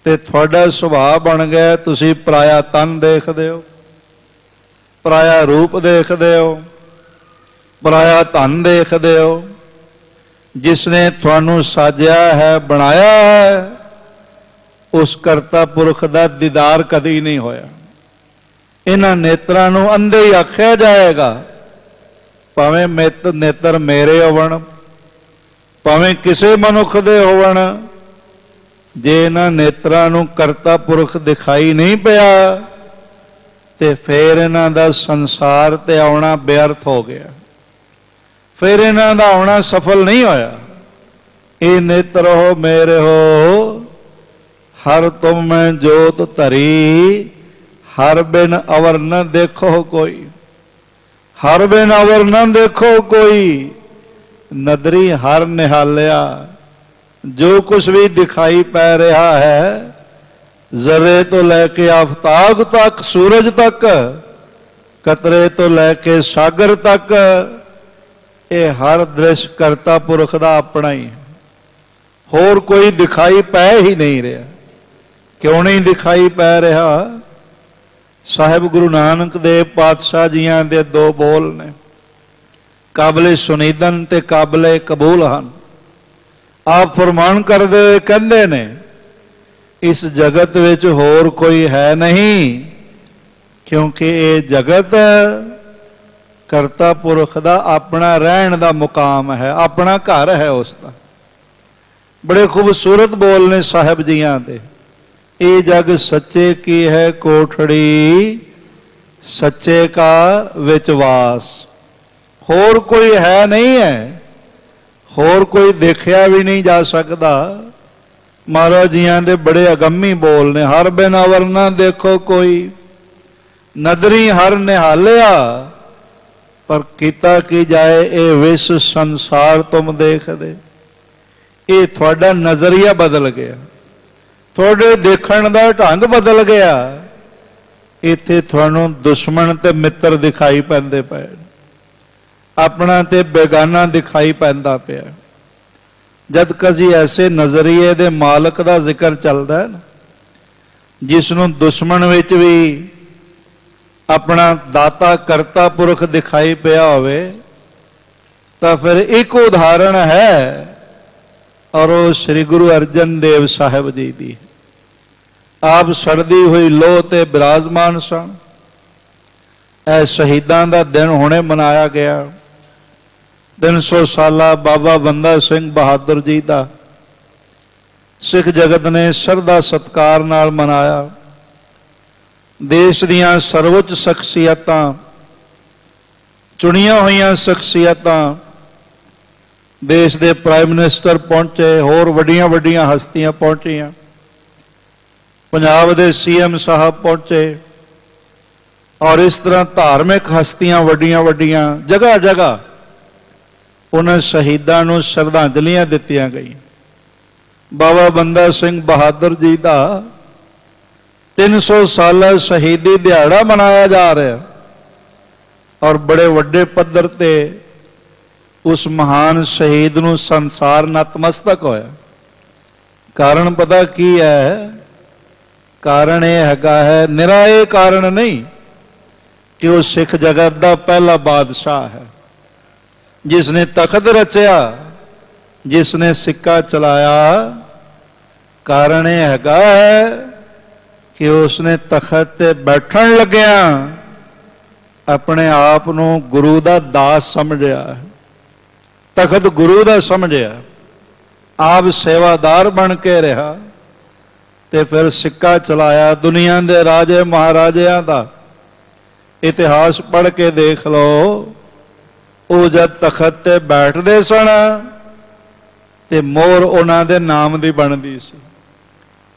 ਤੇ ਤੁਹਾਡਾ ਸੁਭਾਅ ਬਣ ਗਿਆ ਤੁਸੀਂ ਪਰਾਇਆ ਤਨ ਦੇਖਦੇ ਹੋ, ਪਰਾਇਆ ਰੂਪ ਦੇਖਦੇ ਹੋ, ਪਰਾਇਆ ਧਨ ਦੇਖਦੇ ਹੋ। ਜਿਸ ਨੇ ਤੁਹਾਨੂੰ ਸਾਜਿਆ ਹੈ, ਬਣਾਇਆ ਹੈ, ਉਸ ਕਰਤਾ ਪੁਰਖ ਦਾ ਦੀਦਾਰ ਕਦੀ ਨਹੀਂ ਹੋਇਆ। ਇਹਨਾਂ ਨੇਤਰਾਂ ਨੂੰ ਅੰਧੇ ਹੀ ਆਖਿਆ ਜਾਏਗਾ, ਭਾਵੇਂ ਨੇਤਰ ਮੇਰੇ ਹੋਵਣ, ਭਾਵੇਂ ਕਿਸੇ ਮਨੁੱਖ ਦੇ ਹੋਵਣ। ਜੇ ਇਹਨਾਂ ਨੇਤਰਾਂ ਨੂੰ ਕਰਤਾ ਪੁਰਖ ਦਿਖਾਈ ਨਹੀਂ ਪਿਆ ਤੇ ਫਿਰ ਇਹਨਾਂ ਦਾ ਸੰਸਾਰ ਤੇ ਆਉਣਾ ਬੇਅਰਥ ਹੋ ਗਿਆ, ਫਿਰ ਇਹਨਾਂ ਦਾ ਆਉਣਾ ਸਫਲ ਨਹੀਂ ਹੋਇਆ। ਇਹ ਨੇਤਰ ਹੋ ਮੇਰੇ ਹੋ, ਹਰ ਤੁਮ ਮੈਂ ਜੋਤ ਧਰੀ, ਹਰ ਬਿਨ ਅਵਰ ਨ ਦੇਖੋ ਕੋਈ, ਹਰ ਬਿਨ ਅਵਰ ਨ ਦੇਖੋ ਕੋਈ। ਨਦਰੀ ਹਰ ਨਿਹਾਲਿਆ, ਜੋ ਕੁਛ ਵੀ ਦਿਖਾਈ ਪੈ ਰਿਹਾ ਹੈ, ਜ਼ਰੇ ਤੋਂ ਲੈ ਕੇ ਆਫਤਾਬ ਤੱਕ, ਸੂਰਜ ਤੱਕ, ਕਤਰੇ ਤੋਂ ਲੈ ਕੇ ਸਾਗਰ ਤੱਕ, ਇਹ ਹਰ ਦ੍ਰਿਸ਼ ਕਰਤਾ ਪੁਰਖ ਦਾ ਆਪਣਾ ਹੀ ਹੈ, ਹੋਰ ਕੋਈ ਦਿਖਾਈ ਪੈ ਹੀ ਨਹੀਂ ਰਿਹਾ। ਕਿਉਂ ਨਹੀਂ ਦਿਖਾਈ ਪੈ ਰਿਹਾ? ਸਾਹਿਬ ਗੁਰੂ ਨਾਨਕ ਦੇਵ ਪਾਤਸ਼ਾਹ ਜੀਆਂ ਦੇ ਦੋ ਬੋਲ ਨੇ, ਕਾਬਲੇ ਸੁਨੀਦਨ ਤੇ ਕਾਬਲੇ ਕਬੂਲ ਹਨ। ਆਪ ਫਰਮਾਨ ਕਰਦੇ ਹੋਏ ਕਹਿੰਦੇ ਨੇ, ਇਸ ਜਗਤ ਵਿੱਚ ਹੋਰ ਕੋਈ ਹੈ ਨਹੀਂ, ਕਿਉਂਕਿ ਇਹ ਜਗਤ ਕਰਤਾ ਪੁਰਖ ਦਾ ਆਪਣਾ ਰਹਿਣ ਦਾ ਮੁਕਾਮ ਹੈ, ਆਪਣਾ ਘਰ ਹੈ ਉਸ ਦਾ। ਬੜੇ ਖੂਬਸੂਰਤ ਬੋਲ ਨੇ ਸਾਹਿਬ ਜੀਆਂ ਦੇ। ਇਹ ਜਗ ਸੱਚੇ ਕੀ ਹੈ ਕੋਠੜੀ, ਸੱਚੇ ਕਾ ਵਿੱਚ ਵਾਸ। ਹੋਰ ਕੋਈ ਹੈ ਨਹੀਂ ਹੈ, ਹੋਰ ਕੋਈ ਦੇਖਿਆ ਵੀ ਨਹੀਂ ਜਾ ਸਕਦਾ। ਮਹਾਰਾਜ ਜੀਆਂ ਦੇ ਬੜੇ ਅਗੰਮੀ ਬੋਲ ਨੇ, ਹਰ ਬਿਨ ਅਵਰ ਨਾ ਦੇਖੋ ਕੋਈ, ਨਦਰੀ ਹਰ ਨਿਹਾਲਿਆ, ਪਰ ਕੀਤਾ ਕੀ ਜਾਏ ਇਹ ਵਿਸ਼ ਸੰਸਾਰ ਤੁਮ ਦੇਖਦੇ। ਇਹ ਤੁਹਾਡਾ ਨਜ਼ਰੀਆ ਬਦਲ ਗਿਆ, ਤੁਹਾਡੇ ਦੇਖਣ ਦਾ ਢੰਗ ਬਦਲ ਗਿਆ। ਇੱਥੇ ਤੁਹਾਨੂੰ ਦੁਸ਼ਮਣ ਤੇ ਮਿੱਤਰ ਦਿਖਾਈ ਪੈਂਦੇ ਪਏ, ਆਪਣਾ ਤੇ ਬੇਗਾਨਾ ਦਿਖਾਈ ਪੈਂਦਾ ਪਿਆ। ਜਦ ਕਦੀ ਐਸੇ ਨਜ਼ਰੀਏ ਦੇ ਮਾਲਕ ਦਾ ਜ਼ਿਕਰ ਚੱਲਦਾ ਹੈ ਨਾ, ਜਿਸ ਨੂੰ ਦੁਸ਼ਮਣ ਵਿੱਚ ਵੀ ਆਪਣਾ ਦਾਤਾ ਕਰਤਾ ਪੁਰਖ ਦਿਖਾਈ ਪਿਆ ਹੋਵੇ, ਤਾਂ ਫਿਰ ਇੱਕ ਉਦਾਹਰਣ ਹੈ, ਔਰ ਉਹ ਸ੍ਰੀ ਗੁਰੂ ਅਰਜਨ ਦੇਵ ਸਾਹਿਬ ਜੀ ਦੀ। ਆਪ ਸੜਦੀ ਹੋਈ ਲੋਹ ਤੇ ਬਿਰਾਜਮਾਨ ਸਨ। ਇਹ ਸ਼ਹੀਦਾਂ ਦਾ ਦਿਨ ਹੁਣੇ ਮਨਾਇਆ ਗਿਆ। 300 ਸਾਲਾ ਬਾਬਾ ਬੰਦਾ ਸਿੰਘ ਬਹਾਦਰ ਜੀ ਦਾ ਸਿੱਖ ਜਗਤ ਨੇ ਸ਼ਰਧਾ ਸਤਿਕਾਰ ਨਾਲ ਮਨਾਇਆ। ਦੇਸ਼ ਦੀਆਂ ਸਰਵਉੱਚ ਸ਼ਖਸੀਅਤਾਂ, ਚੁਣੀਆਂ ਹੋਈਆਂ ਸ਼ਖਸੀਅਤਾਂ, ਦੇਸ਼ ਦੇ ਪ੍ਰਾਈਮ ਮਿਨਿਸਟਰ ਪਹੁੰਚੇ, ਹੋਰ ਵੱਡੀਆਂ ਵੱਡੀਆਂ ਹਸਤੀਆਂ ਪਹੁੰਚੀਆਂ, ਪੰਜਾਬ ਦੇ CM ਸਾਹਿਬ ਪਹੁੰਚੇ, ਔਰ ਇਸ ਤਰ੍ਹਾਂ ਧਾਰਮਿਕ ਹਸਤੀਆਂ ਵੱਡੀਆਂ ਵੱਡੀਆਂ ਜਗ੍ਹਾ ਜਗ੍ਹਾ ਉਹਨਾਂ ਸ਼ਹੀਦਾਂ ਨੂੰ ਸ਼ਰਧਾਂਜਲੀਆਂ ਦਿੱਤੀਆਂ ਗਈਆਂ। ਬਾਬਾ ਬੰਦਾ ਸਿੰਘ ਬਹਾਦਰ ਜੀ ਦਾ 300 ਸਾਲਾ ਸ਼ਹੀਦੀ ਦਿਹਾੜਾ ਮਨਾਇਆ ਜਾ ਰਿਹਾ, ਔਰ ਬੜੇ ਵੱਡੇ ਪੱਧਰ ਤੇ ਉਸ ਮਹਾਨ ਸ਼ਹੀਦ ਨੂੰ ਸੰਸਾਰ ਨਤਮਸਤਕ ਹੋਇਆ। ਕਾਰਨ ਪਤਾ ਕੀ ਹੈ? ਕਾਰਨ ਇਹ ਹੈਗਾ ਹੈ, ਨਿਰਾ ਇਹ ਕਾਰਨ ਨਹੀਂ ਕਿ ਉਹ ਸਿੱਖ ਜਗਤ ਦਾ ਪਹਿਲਾ ਬਾਦਸ਼ਾਹ ਹੈ, ਜਿਸ ਨੇ ਤਖਤ ਰਚਿਆ, ਜਿਸ ਨੇ ਸਿੱਕਾ ਚਲਾਇਆ। ਕਾਰਨ ਇਹ ਹੈਗਾ ਹੈ ਕਿ ਉਸਨੇ ਤਖਤ ਤੇ ਬੈਠਣ ਲੱਗਿਆ ਆਪਣੇ ਆਪ ਨੂੰ ਗੁਰੂ ਦਾ ਦਾਸ ਸਮਝਿਆ, ਤਖਤ ਗੁਰੂ ਦਾ ਸਮਝਿਆ, ਆਪ ਸੇਵਾਦਾਰ ਬਣ ਕੇ ਰਿਹਾ ਤੇ ਫਿਰ ਸਿੱਕਾ ਚਲਾਇਆ। ਦੁਨੀਆ ਦੇ ਰਾਜੇ ਮਹਾਰਾਜਿਆਂ ਦਾ ਇਤਿਹਾਸ ਪੜ੍ਹ ਕੇ ਦੇਖ ਲਓ, ਉਹ ਜਦ ਤਖਤ ਤੇ ਬੈਠਦੇ ਸਨ ਤੇ ਮੋਹਰ ਉਹਨਾਂ ਦੇ ਨਾਮ ਦੀ ਬਣਦੀ ਸੀ,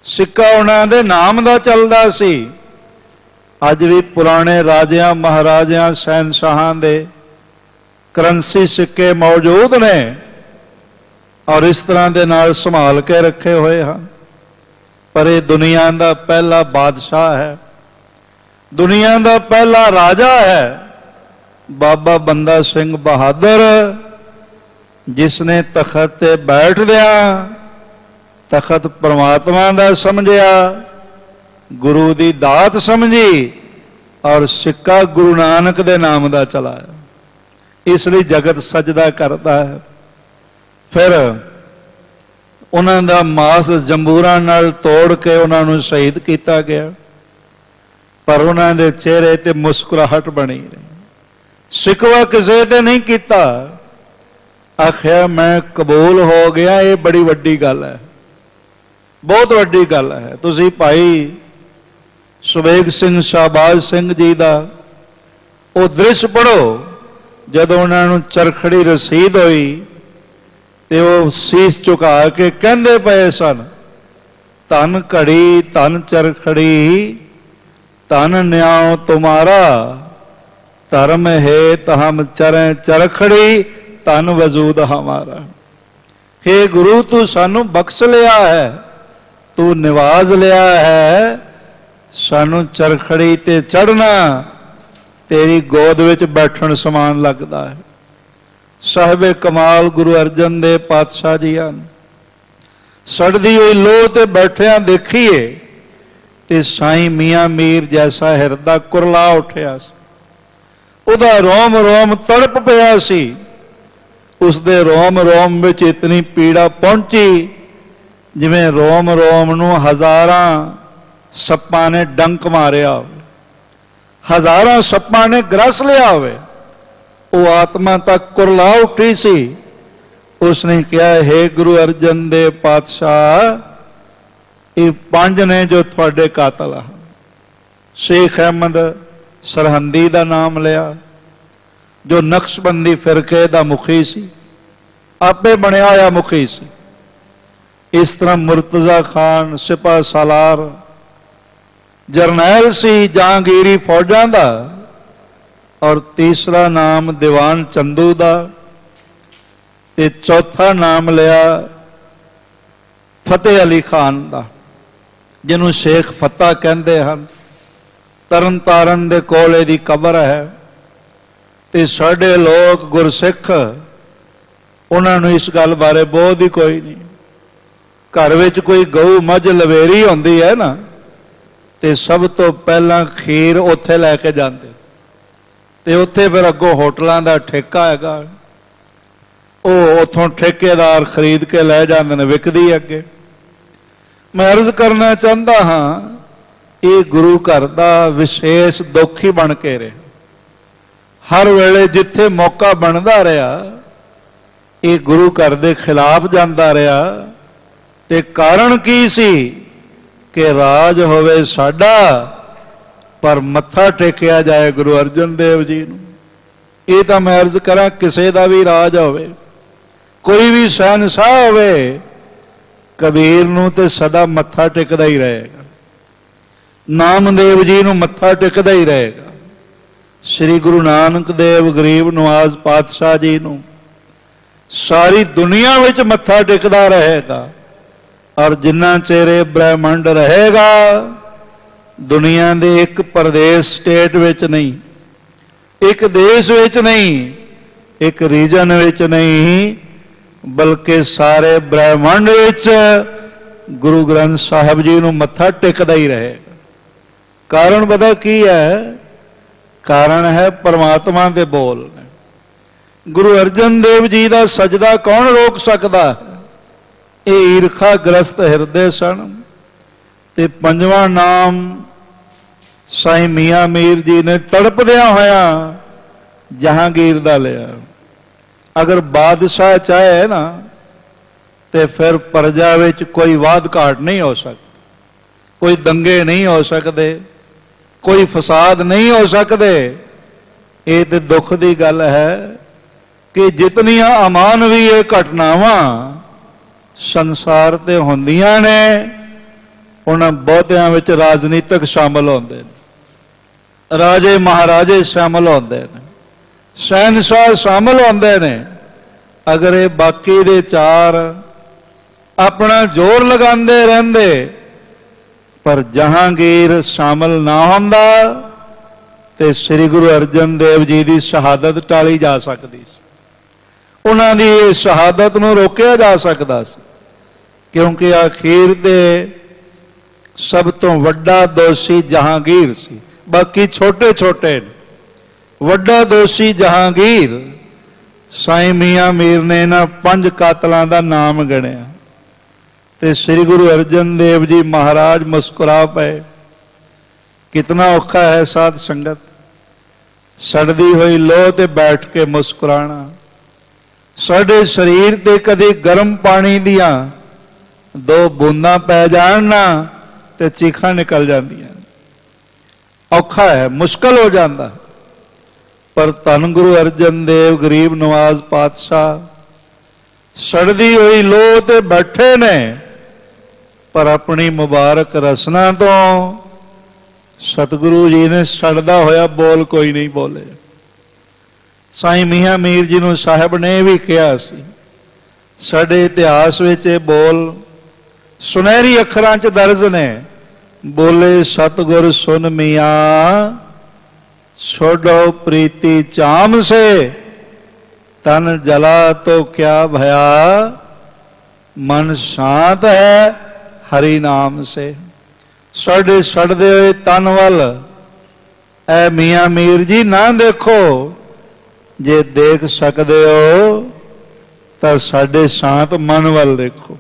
ਸਿੱਕਾ ਉਹਨਾਂ ਦੇ ਨਾਮ ਦਾ ਚੱਲਦਾ ਸੀ। ਅੱਜ ਵੀ ਪੁਰਾਣੇ ਰਾਜਿਆਂ ਮਹਾਰਾਜਿਆਂ ਸ਼ਹਿਨਸ਼ਾਹਾਂ ਦੇ ਕਰੰਸੀ ਸਿੱਕੇ ਮੌਜੂਦ ਨੇ, ਔਰ ਇਸ ਤਰ੍ਹਾਂ ਦੇ ਨਾਲ ਸੰਭਾਲ ਕੇ ਰੱਖੇ ਹੋਏ ਹਨ। ਪਰ ਇਹ ਦੁਨੀਆ ਦਾ ਪਹਿਲਾ ਬਾਦਸ਼ਾਹ ਹੈ, ਦੁਨੀਆ ਦਾ ਪਹਿਲਾ ਰਾਜਾ ਹੈ ਬਾਬਾ ਬੰਦਾ ਸਿੰਘ ਬਹਾਦਰ, ਜਿਸ ਨੇ ਤਖਤ ਤੇ ਬੈਠਦਿਆਂ ਤਖਤ ਪਰਮਾਤਮਾ ਦਾ ਸਮਝਿਆ, ਗੁਰੂ ਦੀ ਦਾਤ ਸਮਝੀ, ਔਰ ਸਿੱਕਾ ਗੁਰੂ ਨਾਨਕ ਦੇ ਨਾਮ ਦਾ ਚਲਾਇਆ। ਇਸ ਲਈ ਜਗਤ ਸਜਦਾ ਕਰਦਾ ਹੈ। ਫਿਰ ਉਹਨਾਂ ਦਾ ਮਾਸ ਜੰਬੂਰਾਂ ਨਾਲ ਤੋੜ ਕੇ ਉਹਨਾਂ ਨੂੰ ਸ਼ਹੀਦ ਕੀਤਾ ਗਿਆ, ਪਰ ਉਹਨਾਂ ਦੇ ਚਿਹਰੇ ਤੇ ਮੁਸਕਰਾਹਟ ਬਣੀ ਰਹੀ, ਸ਼ਿਕਵਾ ਕਿਸੇ ਤੇ ਨਹੀਂ ਕੀਤਾ। ਆਖਿਆ ਮੈਂ ਕਬੂਲ ਹੋ ਗਿਆ, ਇਹ ਬੜੀ ਵੱਡੀ ਗੱਲ ਹੈ, ਬਹੁਤ ਵੱਡੀ ਗੱਲ ਹੈ। ਤੁਸੀਂ ਭਾਈ ਸੁਬੇਗ ਸਿੰਘ ਸ਼ਾਹਬਾਜ਼ ਸਿੰਘ ਜੀ ਦਾ ਉਹ ਦ੍ਰਿਸ਼ ਪੜ੍ਹੋ, ਜਦੋਂ ਉਹਨਾਂ ਨੂੰ ਚਰਖੜੀ ਰਸੀਦ ਹੋਈ ਤੇ ਉਹ ਸੀਸ ਝੁਕਾ ਕੇ ਕਹਿੰਦੇ ਪਏ ਸਨ, ਧਨ ਘੜੀ ਧਨ ਚਰਖੜੀ ਧਨ ਨਿਆਉ ਤੁਮਾਰਾ, ਧਰਮ ਹੇਤ ਹਮ ਚਰੇ ਚਰਖੜੀ ਧਨ ਵਜੂਦ ਹਮਾਰਾ। ਹੇ ਗੁਰੂ, ਤੂੰ ਸਾਨੂੰ ਬਖਸ਼ ਲਿਆ ਹੈ, ਤੂੰ ਨਿਵਾਜ਼ ਲਿਆ ਹੈ, ਸਾਨੂੰ ਚਰਖੜੀ ਤੇ ਚੜ੍ਹਨਾ ਤੇਰੀ ਗੋਦ ਵਿੱਚ ਬੈਠਣ ਸਮਾਨ ਲੱਗਦਾ ਹੈ। ਸਾਹਿਬੇ ਕਮਾਲ ਗੁਰੂ ਅਰਜਨ ਦੇਵ ਪਾਤਸ਼ਾਹ ਜੀ ਹਨ, ਸੜਦੀ ਹੋਈ ਲੋਹ ਤੇ ਬੈਠਿਆਂ ਦੇਖੀਏ ਤੇ ਸਾਈਂ ਮੀਆਂ ਮੀਰ ਜੈਸਾ ਹਿਰਦਾ ਕੁਰਲਾ ਉੱਠਿਆ ਸੀ, ਉਹਦਾ ਰੋਮ ਰੋਮ ਤੜਪ ਪਿਆ ਸੀ, ਉਸਦੇ ਰੋਮ ਰੋਮ ਵਿੱਚ ਇਤਨੀ ਪੀੜਾ ਪਹੁੰਚੀ ਜਿਵੇਂ ਰੋਮ ਰੋਮ ਨੂੰ ਹਜ਼ਾਰਾਂ ਸੱਪਾਂ ਨੇ ਡੰਕ ਮਾਰਿਆ ਹੋਵੇ, ਹਜ਼ਾਰਾਂ ਸੱਪਾਂ ਨੇ ਗਰਸ ਲਿਆ ਹੋਵੇ। ਉਹ ਆਤਮਾ ਤੱਕ ਕੁਰਲਾ ਉੱਠੀ ਸੀ। ਉਸਨੇ ਕਿਹਾ, ਹੇ ਗੁਰੂ ਅਰਜਨ ਦੇਵ ਪਾਤਸ਼ਾਹ, ਇਹ 5 ਨੇ ਜੋ ਤੁਹਾਡੇ ਕਾਤਲ ਹਨ। ਸ਼ੇਖ ਅਹਿਮਦ ਸਰਹੰਦੀ ਦਾ ਨਾਮ ਲਿਆ, ਜੋ ਨਕਸ਼ਬੰਦੀ ਫਿਰਕੇ ਦਾ ਮੁਖੀ ਸੀ, ਆਪੇ ਬਣਿਆ ਹੋਇਆ ਮੁਖੀ ਸੀ। ਇਸ ਤਰ੍ਹਾਂ ਮੁਰਤਜ਼ਾ ਖਾਨ ਸਿਪਾਹ ਸਾਲਾਰ ਜਰਨੈਲ ਸੀ ਜਹਾਂਗੀਰੀ ਫੌਜਾਂ ਦਾ, ਔਰ ਤੀਸਰਾ ਨਾਮ ਦੀਵਾਨ ਚੰਦੂ ਦਾ, ਤੇ ਚੌਥਾ ਨਾਮ ਲਿਆ ਫਤਿਹ ਅਲੀ ਖਾਨ ਦਾ, ਜਿਹਨੂੰ ਸ਼ੇਖ ਫਤਿਹ ਕਹਿੰਦੇ ਹਨ। ਤਰਨ ਤਾਰਨ ਦੇ ਕੋਲ ਇਹਦੀ ਕਬਰ ਹੈ, ਤੇ ਸਾਡੇ ਲੋਕ ਗੁਰਸਿੱਖ ਉਹਨਾਂ ਨੂੰ ਇਸ ਗੱਲ ਬਾਰੇ ਬੋਧ ਹੀ ਕੋਈ ਨਹੀਂ। ਘਰ ਵਿੱਚ ਕੋਈ ਗਊ ਮੱਝ ਲਵੇਰੀ ਹੁੰਦੀ ਹੈ ਨਾ, ਤੇ ਸਭ ਤੋਂ ਪਹਿਲਾਂ ਖੀਰ ਉੱਥੇ ਲੈ ਕੇ ਜਾਂਦੇ, ਤੇ ਉੱਥੇ ਫਿਰ ਅੱਗੋਂ ਹੋਟਲਾਂ ਦਾ ਠੇਕਾ ਹੈਗਾ, ਉਹ ਉੱਥੋਂ ਠੇਕੇਦਾਰ ਖਰੀਦ ਕੇ ਲੈ ਜਾਂਦੇ ਨੇ, ਵਿਕਦੀ ਅੱਗੇ। ਮੈਂ ਅਰਜ਼ ਕਰਨਾ ਚਾਹੁੰਦਾ ਹਾਂ, ਇਹ ਗੁਰੂ ਘਰ ਦਾ ਵਿਸ਼ੇਸ਼ ਦੁੱਖ ਹੀ ਬਣ ਕੇ ਰਿਹਾ। ਹਰ ਵੇਲੇ ਜਿੱਥੇ ਮੌਕਾ ਬਣਦਾ ਰਿਹਾ, ਇਹ ਗੁਰੂ ਘਰ ਦੇ ਖਿਲਾਫ ਜਾਂਦਾ ਰਿਹਾ। ਤੇ ਕਾਰਨ ਕੀ ਸੀ ਕਿ ਰਾਜ ਹੋਵੇ ਸਾਡਾ ਪਰ ਮੱਥਾ ਟੇਕਿਆ ਜਾਏ ਗੁਰੂ ਅਰਜਨ ਦੇਵ ਜੀ ਨੂੰ। ਇਹ ਤਾਂ ਮੈਂ ਅਰਜ਼ ਕਰਾਂ, ਕਿਸੇ ਦਾ ਵੀ ਰਾਜ ਹੋਵੇ, ਕੋਈ ਵੀ ਸ਼ਹਿਨशाह ਹੋਵੇ, ਕਬੀਰ ਨੂੰ ਤੇ ਸਦਾ ਮੱਥਾ ਟਿਕਦਾ ਹੀ ਰਹੇਗਾ, ਨਾਮਦੇਵ ਜੀ ਨੂੰ ਮੱਥਾ ਟਿਕਦਾ ਹੀ ਰਹੇਗਾ, ਸ੍ਰੀ ਗੁਰੂ ਨਾਨਕ ਦੇਵ ਗਰੀਬ ਨਵਾਜ਼ ਪਾਤਸ਼ਾਹ ਜੀ ਨੂੰ ਸਾਰੀ ਦੁਨੀਆ ਵਿੱਚ ਮੱਥਾ ਟਿਕਦਾ ਰਹੇਗਾ। ਔਰ ਜਿੰਨਾ ਚਿਰ ਇਹ ਬ੍ਰਹਿਮੰਡ ਰਹੇਗਾ, ਦੁਨੀਆ ਦੇ ਇੱਕ ਪ੍ਰਦੇਸ਼ ਸਟੇਟ ਵਿੱਚ ਨਹੀਂ, ਇੱਕ ਦੇਸ਼ ਵਿੱਚ ਨਹੀਂ, ਇੱਕ ਰੀਜਨ ਵਿੱਚ ਨਹੀਂ, ਬਲਕਿ ਸਾਰੇ ਬ੍ਰਹਿਮੰਡ ਵਿੱਚ ਗੁਰੂ ਗ੍ਰੰਥ ਸਾਹਿਬ ਜੀ ਨੂੰ ਮੱਥਾ ਟਿਕਦਾ ਹੀ ਰਹੇਗਾ। ਕਾਰਨ ਪਤਾ ਕੀ ਹੈ? ਕਾਰਨ ਹੈ ਪਰਮਾਤਮਾ ਦੇ ਬੋਲ। ਗੁਰੂ ਅਰਜਨ ਦੇਵ ਜੀ ਦਾ ਸਜਦਾ ਕੌਣ ਰੋਕ ਸਕਦਾ ਹੈ? ਇਹ ਈਰਖਾ ਗ੍ਰਸਤ ਹਿਰਦੇ ਸਨ। ਤੇ ਪੰਜਵਾਂ ਨਾਮ ਸਾਈਂ ਮੀਆਂ ਮੀਰ ਜੀ ਨੇ ਤੜਪਦਿਆਂ ਹੋਇਆ ਜਹਾਂਗੀਰ ਦਾ ਲਿਆ। ਅਗਰ ਬਾਦਸ਼ਾਹ ਚਾਹੇ ਨਾ ਤੇ ਫਿਰ ਪ੍ਰਜਾ ਵਿੱਚ ਕੋਈ ਵਾਧ ਘਾਟ ਨਹੀਂ ਹੋ ਸਕਦੀ, ਕੋਈ ਦੰਗੇ ਨਹੀਂ ਹੋ ਸਕਦੇ, ਕੋਈ ਫਸਾਦ ਨਹੀਂ ਹੋ ਸਕਦੇ। ਇਹ ਤੇ ਦੁੱਖ ਦੀ ਗੱਲ ਹੈ ਕਿ ਜਿਤਨੀਆਂ ਅਮਾਨਵੀ ਇਹ ਘਟਨਾਵਾਂ ਸੰਸਾਰ ਤੇ ਹੁੰਦੀਆਂ ਨੇ, ਉਹਨਾਂ ਬਹੁਤਿਆਂ ਵਿੱਚ ਰਾਜਨੀਤਿਕ ਸ਼ਾਮਲ ਹੁੰਦੇ ਨੇ, ਰਾਜੇ ਮਹਾਰਾਜੇ ਸ਼ਾਮਲ ਹੁੰਦੇ ਨੇ, ਸ਼ਹਿਨशाह ਸ਼ਾਮਲ ਹੁੰਦੇ ਨੇ। ਅਗਰ ਇਹ ਬਾਕੀ ਦੇ ਚਾਰ ਆਪਣਾ ਜ਼ੋਰ ਲਗਾਉਂਦੇ ਰਹਿੰਦੇ ਪਰ ਜਹਾਂਗੀਰ ਸ਼ਾਮਲ ਨਾ ਹੁੰਦਾ ਤੇ ਸ੍ਰੀ ਗੁਰੂ ਅਰਜਨ ਦੇਵ ਜੀ ਦੀ ਸ਼ਹਾਦਤ ਟਾਲੀ ਜਾ ਸਕਦੀ ਸੀ, ਉਹਨਾਂ ਦੀ ਇਹ ਸ਼ਹਾਦਤ ਨੂੰ ਰੋਕਿਆ ਜਾ ਸਕਦਾ ਸੀ। ਕਿਉਂਕਿ ਆਖੀਰ ਤੇ ਸਭ ਤੋਂ ਵੱਡਾ ਦੋਸ਼ੀ ਜਹਾਂਗੀਰ ਸੀ, ਬਾਕੀ ਛੋਟੇ ਛੋਟੇ ਨੇ। ਵੱਡਾ ਦੋਸ਼ੀ ਜਹਾਂਗੀਰ। ਸਾਈਂ ਮੀਆਂ ਮੀਰ ਨੇ ਇਹਨਾਂ 5 ਕਾਤਲਾਂ ਦਾ ਨਾਮ ਗਿਣਿਆ ਤੇ ਸ੍ਰੀ ਗੁਰੂ ਅਰਜਨ ਦੇਵ ਜੀ ਮਹਾਰਾਜ ਮੁਸਕਰਾ ਪਏ। ਕਿਤਨਾ ਔਖਾ ਹੈ ਸਾਧ ਸੰਗਤ, ਸੜਦੀ ਹੋਈ ਲੋਹ ਤੇ ਬੈਠ ਕੇ ਮੁਸਕਰਾਣਾ। ਸਾਡੇ ਸਰੀਰ ਤੇ ਕਦੇ ਗਰਮ ਪਾਣੀ ਦੀਆਂ 2 ਬੂੰਦਾਂ ਪੈ ਜਾਣ ਨਾ ਤੇ ਚੀਖਾਂ ਨਿਕਲ ਜਾਂਦੀਆਂ। ਔਖਾ ਹੈ, ਮੁਸ਼ਕਲ ਹੋ ਜਾਂਦਾ। ਪਰ ਧੰਨ ਗੁਰੂ ਅਰਜਨ ਦੇਵ ਗਰੀਬ ਨਵਾਜ਼ ਪਾਤਸ਼ਾਹ ਸੜਦੀ ਹੋਈ ਲੋਹ ਤੇ ਬੈਠੇ ਨੇ, ਪਰ ਆਪਣੀ ਮੁਬਾਰਕ ਰਸਨਾ ਤੋਂ ਸਤਿਗੁਰੂ ਜੀ ਨੇ ਸੜਦਾ ਹੋਇਆ ਬੋਲ ਕੋਈ ਨਹੀਂ ਬੋਲੇ। ਸਾਈਂ ਮੀਆਂ ਮੀਰ ਜੀ ਨੂੰ ਸਾਹਿਬ ਨੇ ਵੀ ਕਿਹਾ ਸੀ, ਸਾਡੇ ਇਤਿਹਾਸ ਵਿੱਚ ਇਹ ਬੋਲ ਸੁਨਹਿਰੀ ਅੱਖਰਾਂ 'ਚ ਦਰਜ ਨੇ, ਬੋਲੇ ਸਤਿਗੁਰ ਸੁਨ ਮੀਆਂ ਛੋੜੋ ਪ੍ਰੀਤੀ ਚਾਮ ਸੇ, ਤਨ ਜਲਾ ਤੋ ਕਿਆ ਭਇਆ, ਮਨ ਸ਼ਾਂਤ ਹੈ ਹਰੀ ਨਾਮ ਸੇ। ਸਾਡੇ ਸੜਦੇ ਹੋਏ ਤਨ ਵੱਲ ਐ ਮੀਆਂ ਮੀਰ ਜੀ ਨਾ ਦੇਖੋ, ਜੇ ਦੇਖ ਸਕਦੇ ਹੋ ਤਾਂ ਸਾਡੇ ਸ਼ਾਂਤ ਮਨ ਵੱਲ ਦੇਖੋ।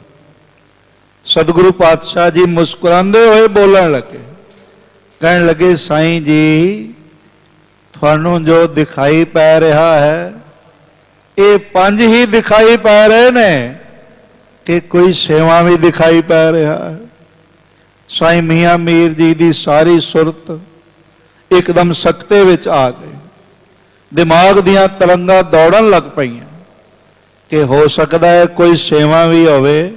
ਸਤਿਗੁਰੂ ਪਾਤਸ਼ਾਹ ਜੀ ਮੁਸਕਰਾਉਂਦੇ ਹੋਏ ਬੋਲਣ ਲੱਗੇ, ਕਹਿਣ ਲੱਗੇ ਸਾਈਂ ਜੀ ਤੁਹਾਨੂੰ ਜੋ ਦਿਖਾਈ ਪੈ ਰਿਹਾ ਹੈ ਇਹ 5 ਹੀ ਦਿਖਾਈ ਪੈ ਰਹੇ ਨੇ ਕਿ ਕੋਈ ਸੇਵਾ ਵੀ ਦਿਖਾਈ ਪੈ ਰਿਹਾ ਹੈ। ਸਾਈਂ ਮੀਆਂ ਮੀਰ ਜੀ ਦੀ ਸਾਰੀ ਸੁਰਤ ਇੱਕਦਮ ਸਕਤੇ ਵਿੱਚ ਆ ਗਈ, ਦਿਮਾਗ ਦੀਆਂ ਤਰੰਗਾਂ ਦੌੜਨ ਲੱਗ ਪਈਆਂ ਕਿ ਹੋ ਸਕਦਾ ਹੈ ਕੋਈ ਸੇਵਾ ਵੀ ਹੋਵੇ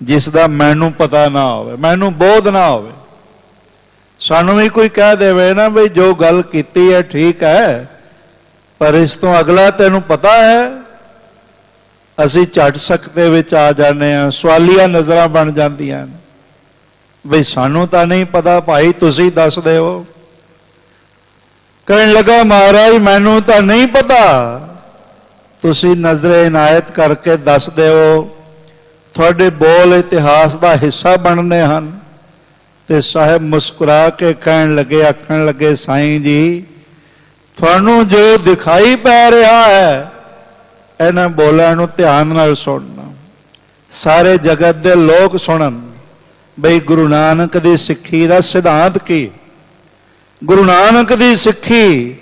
ਜਿਸ ਦਾ ਮੈਨੂੰ ਪਤਾ ਨਾ ਹੋਵੇ, ਮੈਨੂੰ ਬੋਧ ਨਾ ਹੋਵੇ। ਸਾਨੂੰ ਵੀ ਕੋਈ ਕਹਿ ਦੇਵੇ ਨਾ ਬਈ ਜੋ ਗੱਲ ਕੀਤੀ ਹੈ ਠੀਕ ਹੈ, ਪਰ ਇਸ ਤੋਂ ਅਗਲਾ ਤੈਨੂੰ ਪਤਾ ਹੈ, ਅਸੀਂ ਝਟ ਸਕਤੇ ਵਿੱਚ ਆ ਜਾਂਦੇ ਹਾਂ, ਸਵਾਲੀਆ ਨਜ਼ਰਾਂ ਬਣ ਜਾਂਦੀਆਂ ਨੇ ਬਈ ਸਾਨੂੰ ਤਾਂ ਨਹੀਂ ਪਤਾ ਭਾਈ, ਤੁਸੀਂ ਦੱਸ ਦਿਓ। ਕਹਿਣ ਲੱਗਾ ਮਹਾਰਾਜ ਮੈਨੂੰ ਤਾਂ ਨਹੀਂ ਪਤਾ, ਤੁਸੀਂ ਨਜ਼ਰੇ ਇਨਾਇਤ ਕਰਕੇ ਦੱਸ ਦਿਓ, ਤੁਹਾਡੇ ਬੋਲ ਇਤਿਹਾਸ ਦਾ ਹਿੱਸਾ ਬਣਨੇ ਹਨ। ਤੇ ਸਾਹਿਬ ਮੁਸਕਰਾ ਕੇ ਕਹਿਣ ਲੱਗੇ, ਆਖਣ ਲੱਗੇ ਸਾਈਂ ਜੀ ਤੁਹਾਨੂੰ ਜੋ ਦਿਖਾਈ ਪੈ ਰਿਹਾ ਹੈ ਇਹਨਾਂ ਬੋਲਾਂ ਨੂੰ ਧਿਆਨ ਨਾਲ ਸੁਣਨਾ, ਸਾਰੇ ਜਗਤ ਦੇ ਲੋਕ ਸੁਣਨ ਬਈ ਗੁਰੂ ਨਾਨਕ ਦੀ ਸਿੱਖੀ ਦਾ ਸਿਧਾਂਤ ਕੀ, ਗੁਰੂ ਨਾਨਕ ਦੀ ਸਿੱਖੀ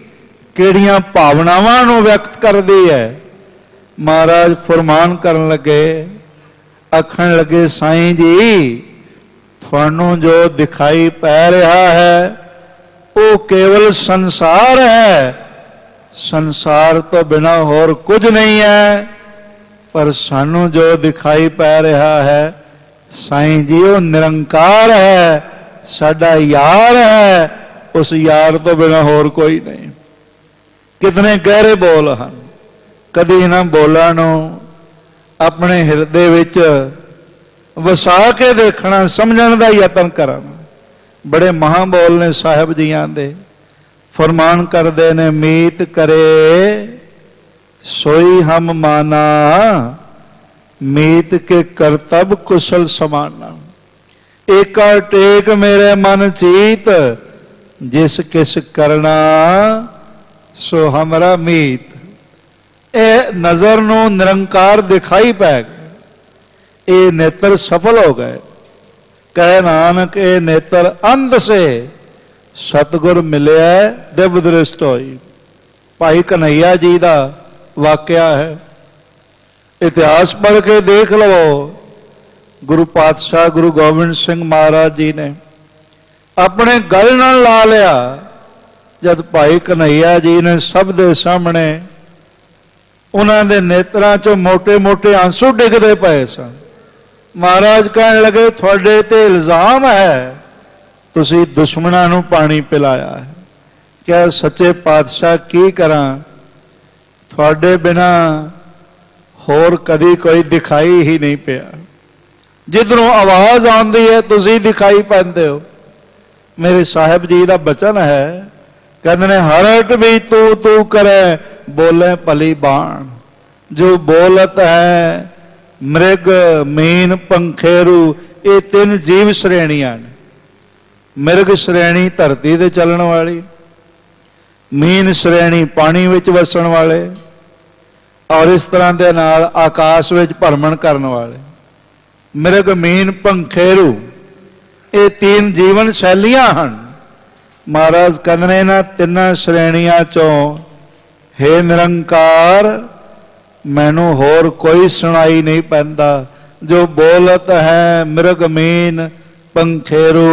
ਕਿਹੜੀਆਂ ਭਾਵਨਾਵਾਂ ਨੂੰ ਵਿਅਕਤ ਕਰਦੀ ਹੈ, महाराज फरमान करन लगे, आखण लगे साईं जी थानू जो दिखाई पै रहा है वो केवल संसार है, संसार तो बिना होर कुछ नहीं है। पर सानू जो दिखाई पै रहा है साईं जी वो निरंकार है, साडा यार है, उस यार तो बिना होर कोई नहीं। कितने गहरे बोल हैं। कदी इन्हां बोलां नूं अपने हिरदे विच वसा के देखना, समझण दा यतन करना। बड़े महाबोल ने साहिब जियां दे, फरमान करते ने मीत करे सोई हम माना, मीत के करतब कुशल समाना। एका टेक मेरे मन चीत, जिस किस करना सो हमरा मीत। ए नजर नू निरंकार दिखाई पै गए, ये नेत्र सफल हो गए। कह नानक ए नेत्र अंध से सतगुर मिले दिव्य दृष्ट होई। भाई कन्हैया जी का वाकया है, इतिहास पढ़ के देख लो। गुरु पातशाह गुरु गोबिंद सिंह महाराज जी ने अपने गल नाल ला लिया, जब भाई कन्हैया जी ने सब दे सामने उन्होंने नेत्रां चों मोटे मोटे आंसू डिगदे पए सन। महाराज कहन लगे थोड़े ते इल्जाम है तुसी दुश्मनां नूं पानी पिलाया है। क्या सच्चे पातशाह की करा, थोड़े बिना होर कदी कोई दिखाई ही नहीं पिया। जिधरों आवाज आती है तुसी दिखाई पैंदे हो। मेरे साहिब जी का बचन है, कहते ने हरट भी तू तू करे बोले भली बाण। जो बोलत है मृग मीन पंखेरू, ये तीन जीव श्रेणियां ने। मृग श्रेणी धरती ते चलण वाली, मीन श्रेणी पानी विच वसण वाले, और इस तरह के नाल आकाश विच भरमण करन वाले। मृग मीन पंखेरू ये तीन जीवन शैलियां हैं। महाराज कहने ना तिना श्रेणियां चों हे निरंकार मैनू होर कोई सुनाई नहीं पैंदा। जो बोलत है मृग मीन पंखेरू,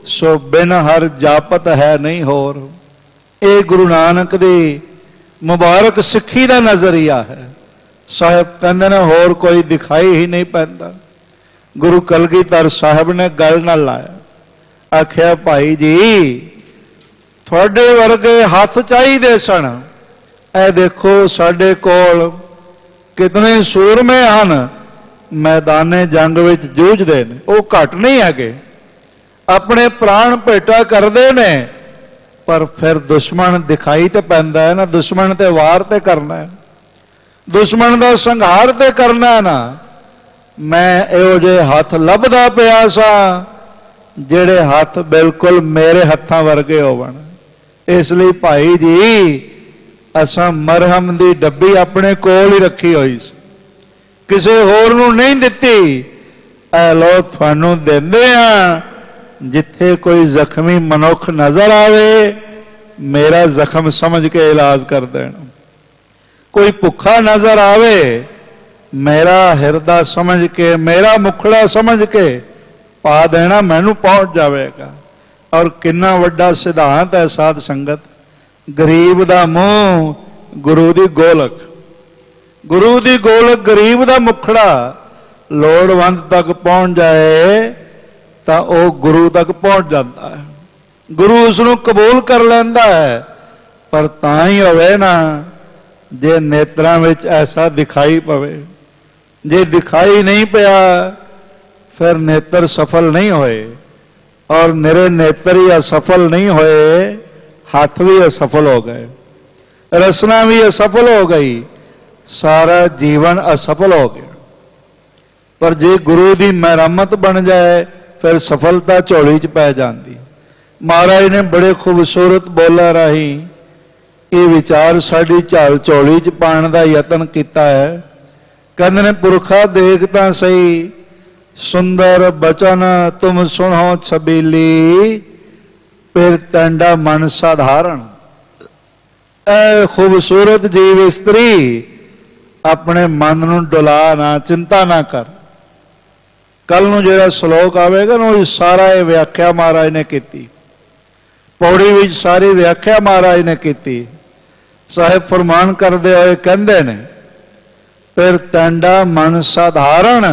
सो बिन हर जापत है नहीं होर। ये गुरु नानक दी मुबारक सिक्खी का नजरिया है। साहिब कहते ने होर कोई दिखाई ही नहीं पैंदा। गुरु कलगीधर साहिब ने गल न लाया, आख्या भाई जी थोड़े वर्गे हाथ चाहिए सन। ए देखो साडे कोल कितने सूरमे हैं, मैदाने जंग विच जूझदे ने, वो घट नहीं है, अपने प्राण भेटा करते ने। पर फिर दुश्मन दिखाई तो पैंदा है ना, दुश्मन ते वार ते करना है, दुश्मन का संहार ते करना है ना। मैं इहो जे हथ लभदा पिया सा जेड़े हथ बिल्कुल मेरे हत्थां वर्गे होवन। इसलिए भाई जी असां मरहम दी डब्बी अपने कोल ही रखी हुई सी, किसी होर नूं नहीं दित्ती। ऐ लो तुहानूं दिंदे आ, जिथे कोई जख्मी मनुख नजर आवे मेरा जख्म समझ के इलाज कर देना। कोई भुखा नजर आवे मेरा हिरदा समझ के, मेरा मुखड़ा समझ के पा देना, मैनू पहुंच जाएगा। और कितना वड्डा सिद्धांत है साध संगत, गरीब दा मुंह गुरु दी गोलक, गुरु दी गोलक गरीब दा मुखड़ा लोड़वंद तक पहुंच जाए तो वह गुरु तक पहुंच जाता है। गुरु उसनू कबूल कर लेंदा है। पर तां ही होवे ना जे नेत्रां विच ऐसा दिखाई पवे। जे दिखाई नहीं पिया फिर नेत्र सफल नहीं होए, और निरे नेत्र ही असफल नहीं होए, हाथ भी असफल हो गए, रसना भी असफल हो गई, सारा जीवन असफल हो गया। पर जे गुरु की मरम्मत बन जाए फिर सफलता झोली च पै जाती। महाराज ने बड़े खूबसूरत बोला राही ये विचार साड़ी झाल झोली च पाने का यतन किया है। कहते ने पुरखा देखता सही सुंदर बचन तुम सुनो छबीली, फिर तंडा मन साधारण। ए खूबसूरत जीव स्त्री अपने मन नूं डुला ना, चिंता ना कर। कल नूं जिहड़ा श्लोक आवेगा ना वो सारा ये व्याख्या महाराज ने की, पौड़ी विच सारी व्याख्या महाराज ने की। साहिब फरमान करदे होए कहंदे ने, फिर तैंडा मन साधारण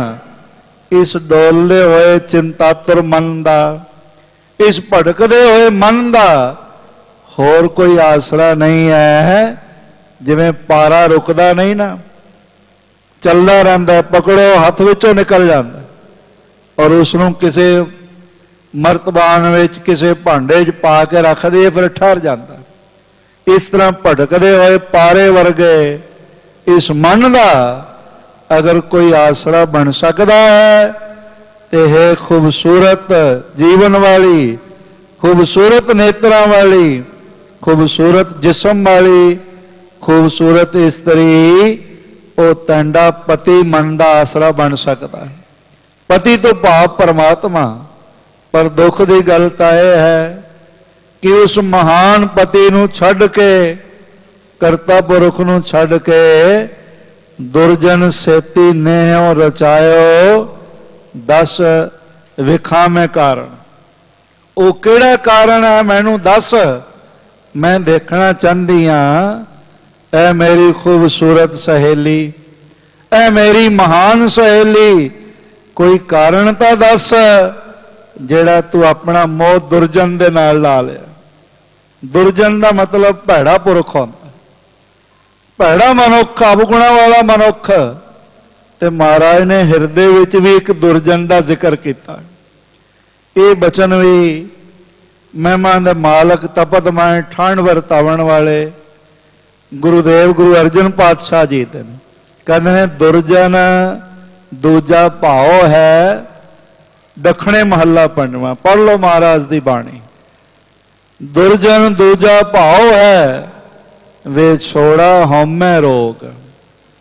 इस डोलदे होए चिंतातुर मन दा, इस भटकदे होए मन दा होर कोई आसरा नहीं है। जिवें पारा रुकदा नहीं ना, चलदा रहिंदा, पकड़ो हथ विचों निकल जांदा और उसनूं किसे मर्तबान विच किसे भांडे च पा के रख दईए फिर ठहर जाता। इस तरह भटकदे होए पारे वर्गे इस मन दा अगर कोई आसरा बन सकता है तो है खूबसूरत जीवन वाली, खूबसूरत नेत्रां वाली, खूबसूरत जिस्म वाली, खूबसूरत स्त्री, वो तैंडा पति मन का आसरा बन सकता है। पति तो भाव परमात्मा, पर दुख की गल तां यह है कि उस महान पति नूं छड्ड के, करता पुरख नूं छड्ड के दुर्जन सेती नेहो रचायो 10 विखा में कारण। वो किहड़ा कारण है मैनू दस, मैं देखना चाहती हाँ। ऐ मेरी खूबसूरत सहेली, ऐ मेरी महान सहेली, कोई कारण तो दस जेड़ा तू अपना मोह दुर्जन दे नाल ला लिया। दुर्जन का मतलब भैड़ा पुरख होंदा, भैड़ा मनुख, अवगुणा वाला मनुख। ते महाराज ने हिरदे विच भी एक दुर्जन का जिक्र किया। ये बचन भी महिमा दे मालक, तपत माए ठंड वरतावन वाले गुरुदेव गुरु अर्जन पातशाह जी दे कहते हैं, दुर्जन दूजा भाव है दखणे महला पंजवां। पढ़ लो महाराज की बाणी। दुर्जन दूजा भाव है वे छोड़ा हौमै रोग।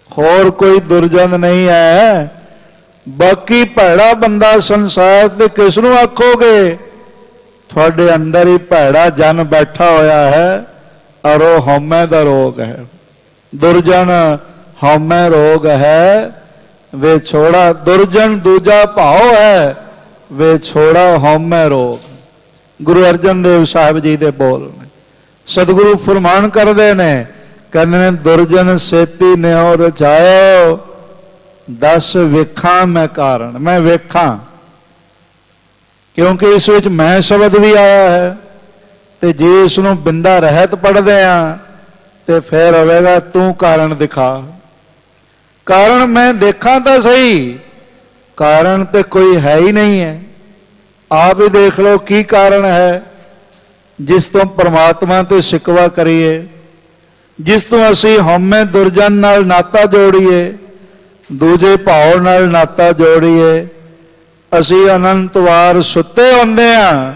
होर कोई दुर्जन नहीं है। बाकी भैड़ा बंदा संसार से किसनों आखोगे? थोड़े अंदर ही भैड़ा जन बैठा होया है और वो हौमै दा रोग है। दुर्जन हौमै रोग है वे छोड़ा। दुर्जन दूजा भाव है वे छोड़ा हौमै रोग। गुरु अर्जन देव साहब जी दे बोल ने। सतगुरु फरमान करते ने, कहते ने दुर्जन सेती ने और रचायो 10 विखा मैं कारण। मैं वेखा क्योंकि इस विच मैं शब्द भी आया है। तो जे इसनों बिंदा रहत पढ़ते हैं तो फिर होगा तू कारण दिखा। कारण मैं देखा तो सही, कारण तो कोई है ही नहीं है। आप ही देख लो की कारण है जिस तो परमात्मा ते शिकवा करिए, जिस तो असी हौमे दुर्जन नाल नाता जोड़िए, दूजे भाव नाल नाता जोड़िए। असी अनंत वार सुते होंदे हां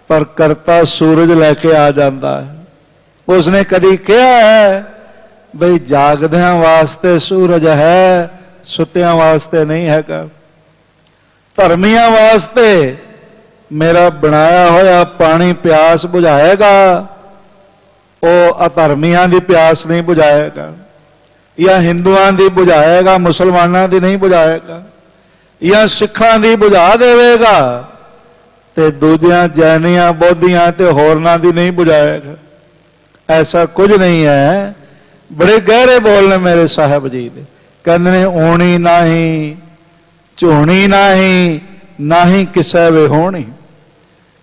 पर करता सूरज लैके आ जाता है। उसने कदी कहा है बई जागदियां वास्ते सूरज है, सुतियां वास्ते नहीं हैगा। धर्मियां वास्ते मेरा बनाया होया पानी प्यास बुझाएगा, वो अधर्मियां की प्यास नहीं बुझाएगा। या हिंदुआं की बुझाएगा, मुसलमाना की नहीं बुझाएगा। या सिखां की बुझा देवेगा ते दूजियां जैनियां बौद्धियां ते होरना की नहीं बुझाएगा। ऐसा कुछ नहीं है। बड़े गहरे बोल ने मेरे साहब जी दे। कहते ने ऊणी नाही, झूणी नाही, ना ही किसे वे होनी।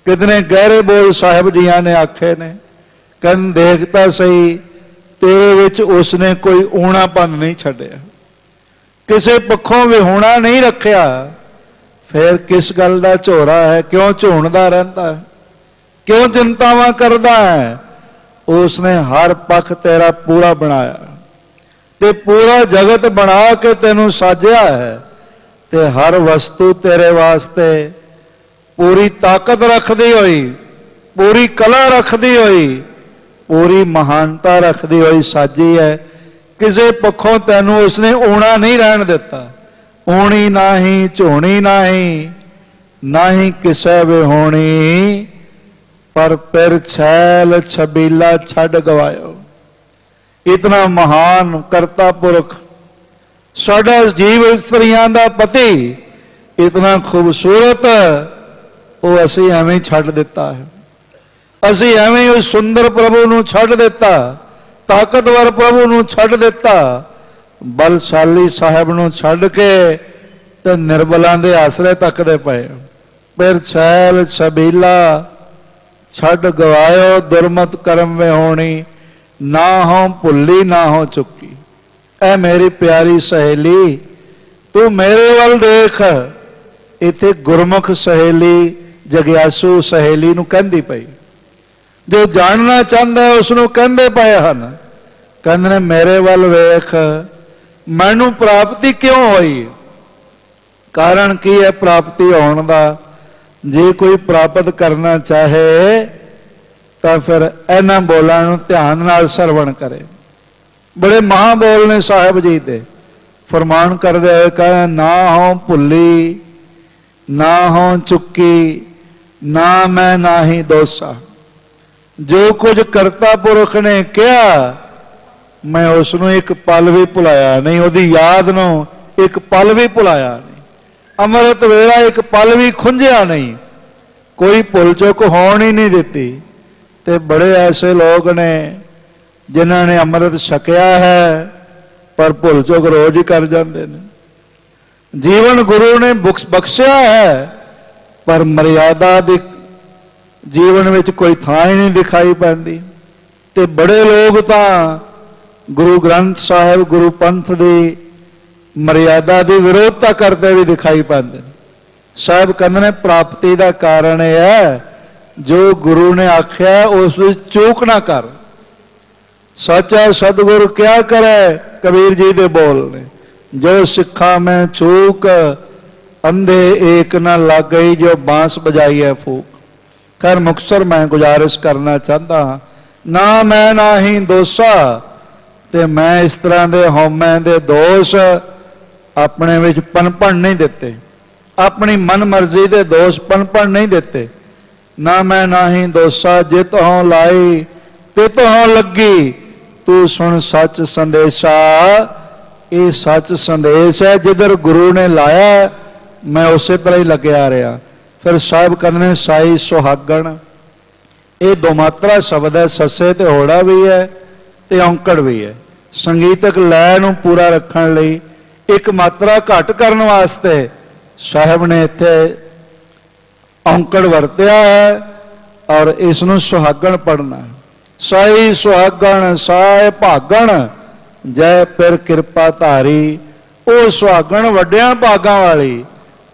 कितने गहरे बोल साहब जिया ने आखे ने। कहन देखता सही तेरे विच उसने कोई ऊणापन नहीं छड्डिया, किसे पक्षों विहूणा नहीं रखिया। फिर किस गल का झोरा है? क्यों झूणदा रहता है? क्यों चिंतावां करदा है? उसने हर पख तेरा पूरा बनाया ते पूरा जगत बना के तेनू साजिया है ते हर वस्तु तेरे वास्ते पूरी ताकत रखदी हुई, पूरी कला रखदी हुई, पूरी महानता रखदी हुई साजी है। किसी पक्षों तेनू उसने ऊणा नहीं रहन दिता। ऊणी नाही, झूणी नाही, ना ही किसे वे होनी, पर फिर छैल छबीला छड़ गवायो। इतना महान करता पुरख साडा जीव इस्त्रियां दा पति इतना खूबसूरत वो असी एवें छड्ड दिता है। असी एवें उस सुंदर प्रभु नूं छड्ड दिता, ताकतवर प्रभु नूं छड्ड दिता, बलशाली साहब नूं छड्ड के ते निर्बलां दे आसरे तकदे पए। फिर छैल छबीला छड्ड गवायो, दुरमत कर्म में होनी, ना हो भुल्ली ना हो चुकी। ऐ मेरी प्यारी सहेली तू मेरे वल देख। इत्थे गुरमुख सहेली जग्यासू सहेली नूं कहंदी पई, जो जानना चाहता है उसनूं कहंदे पए हन, कहंदे ने मेरे वल वेख, मैनूं प्राप्ति क्यों होई? कारण की है प्राप्ति होने का? जे कोई प्राप्त करना चाहे तो फिर इन्हां बोलां नूं ध्यान नाल सरवण करे। बड़े महाबोल ने साहिब जी दे, फरमान करदे होए कहे ना हो भुल्ली ना हो चुकी, ना मैं ना ही दोसा। जो कुछ करता पुरख ने कहा मैं उसनों एक पल भी भुलाया नहीं, उहदी याद नूं एक पल भी भुलाया नहीं, अमृत वेला एक पल भी खुंझिया नहीं, कोई भुल चुक होण ही नहीं दिती। ते बड़े ऐसे लोग ने जिन्हां ने अमृत छकिया है पर भुल चुक रोज ही कर जाते हैं। जीवन गुरु ने बख्शिया है पर मर्यादा दी जीवन में कोई थां ही नहीं दिखाई पैंदी। ते बड़े लोग तां गुरु ग्रंथ साहिब गुरु पंथ दी मर्यादा की विरोधता करते भी दिखाई पाते। साहब कहते हैं प्राप्ति का कारण यह है जो गुरु ने आख्या उस चूक ना कर। सच्चा सतगुरु क्या करे? कबीर जी दे बोल ने, जो सिखा में चूक अंधे एक न लग गई, जो बांस बजाई है फूक। खैर मुक्तसर मैं गुजारिश करना चाहता हाँ, ना मैं ना ही दोसा, ते मैं इस तरह के हौमे दे दोष अपने विच पनपण नहीं देते, अपनी मन मर्जी के दोष पनपण नहीं देते। ना मैं ना ही दोसा, जित हों लाई तित हों लगी, तू सुन सच संदेशा। ये सच संदेश है, जिधर गुरु ने लाया मैं उसे तरह ही लगे आ रहा। फिर साहिब कहने साई सुहागण, ये दो मात्रा शब्द है, ससे ते होड़ा भी है ते औंकड़ भी है। संगीतक लय नूं पूरा रखने लई एक मात्रा घट करने वास्ते साहिब ने इत्थे औंकड़ वरत्या है और इसनूं सुहागण पढ़ना है। साई सुहागण साए भागण, जय फिर कृपा धारी। वो सुहागण वड्डियां भागां वाली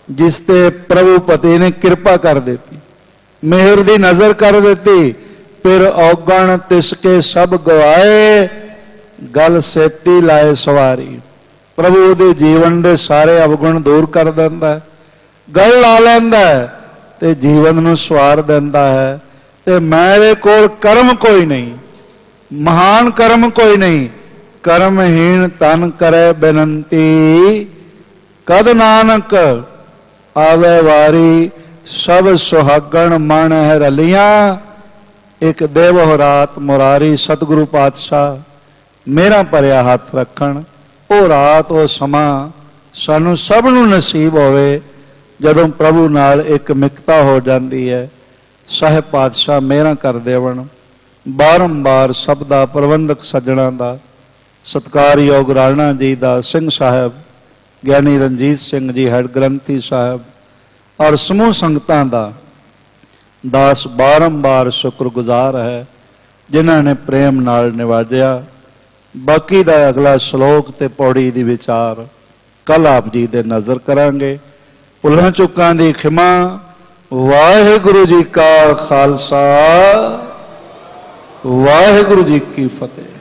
जिसते प्रभु पति ने कृपा कर देती, मेहर दी नजर कर देती। फिर औगण तिसके सब गवाए, गल सेती लाए सवारी। प्रभु दे जीवन दे सारे अवगुण दूर कर देंदा है, गल ला लैंदा है ते जीवन नूं सवार देंदा है। ते मेरे कोल कर्म कोई नहीं, महान कर्म कोई नहीं, कर्महीन तन करे बेनंती। कद नानक आवे वारी, सब सुहागण मन है रलियां। एक देव हो रात मुरारी, सतगुरु पातशाह मेरा भरिया हाथ रखण। वो रात वो समा सानू सब नूं नसीब होवे जदों प्रभु नाल एक मिकता हो जाती है। साहिब पातशाह मेहर कर देवन। बारंबार सब दा प्रबंधक सज्जणा दा, सत्कारयोग राणा जी दा, सिंह साहब ज्ञानी रणजीत सिंह जी हेड ग्रंथी साहब और समूह संगतां दा दास बारंबार शुक्रगुजार है जिन्हां ने प्रेम नाल निवाजिया। बाकी दा अगला श्लोक ते पौड़ी दी विचार कल आप जी दे नजर करांगे। भुलां चुकां दी खिमा। वाहिगुरु जी का खालसा, वाहिगुरु जी की फतेह।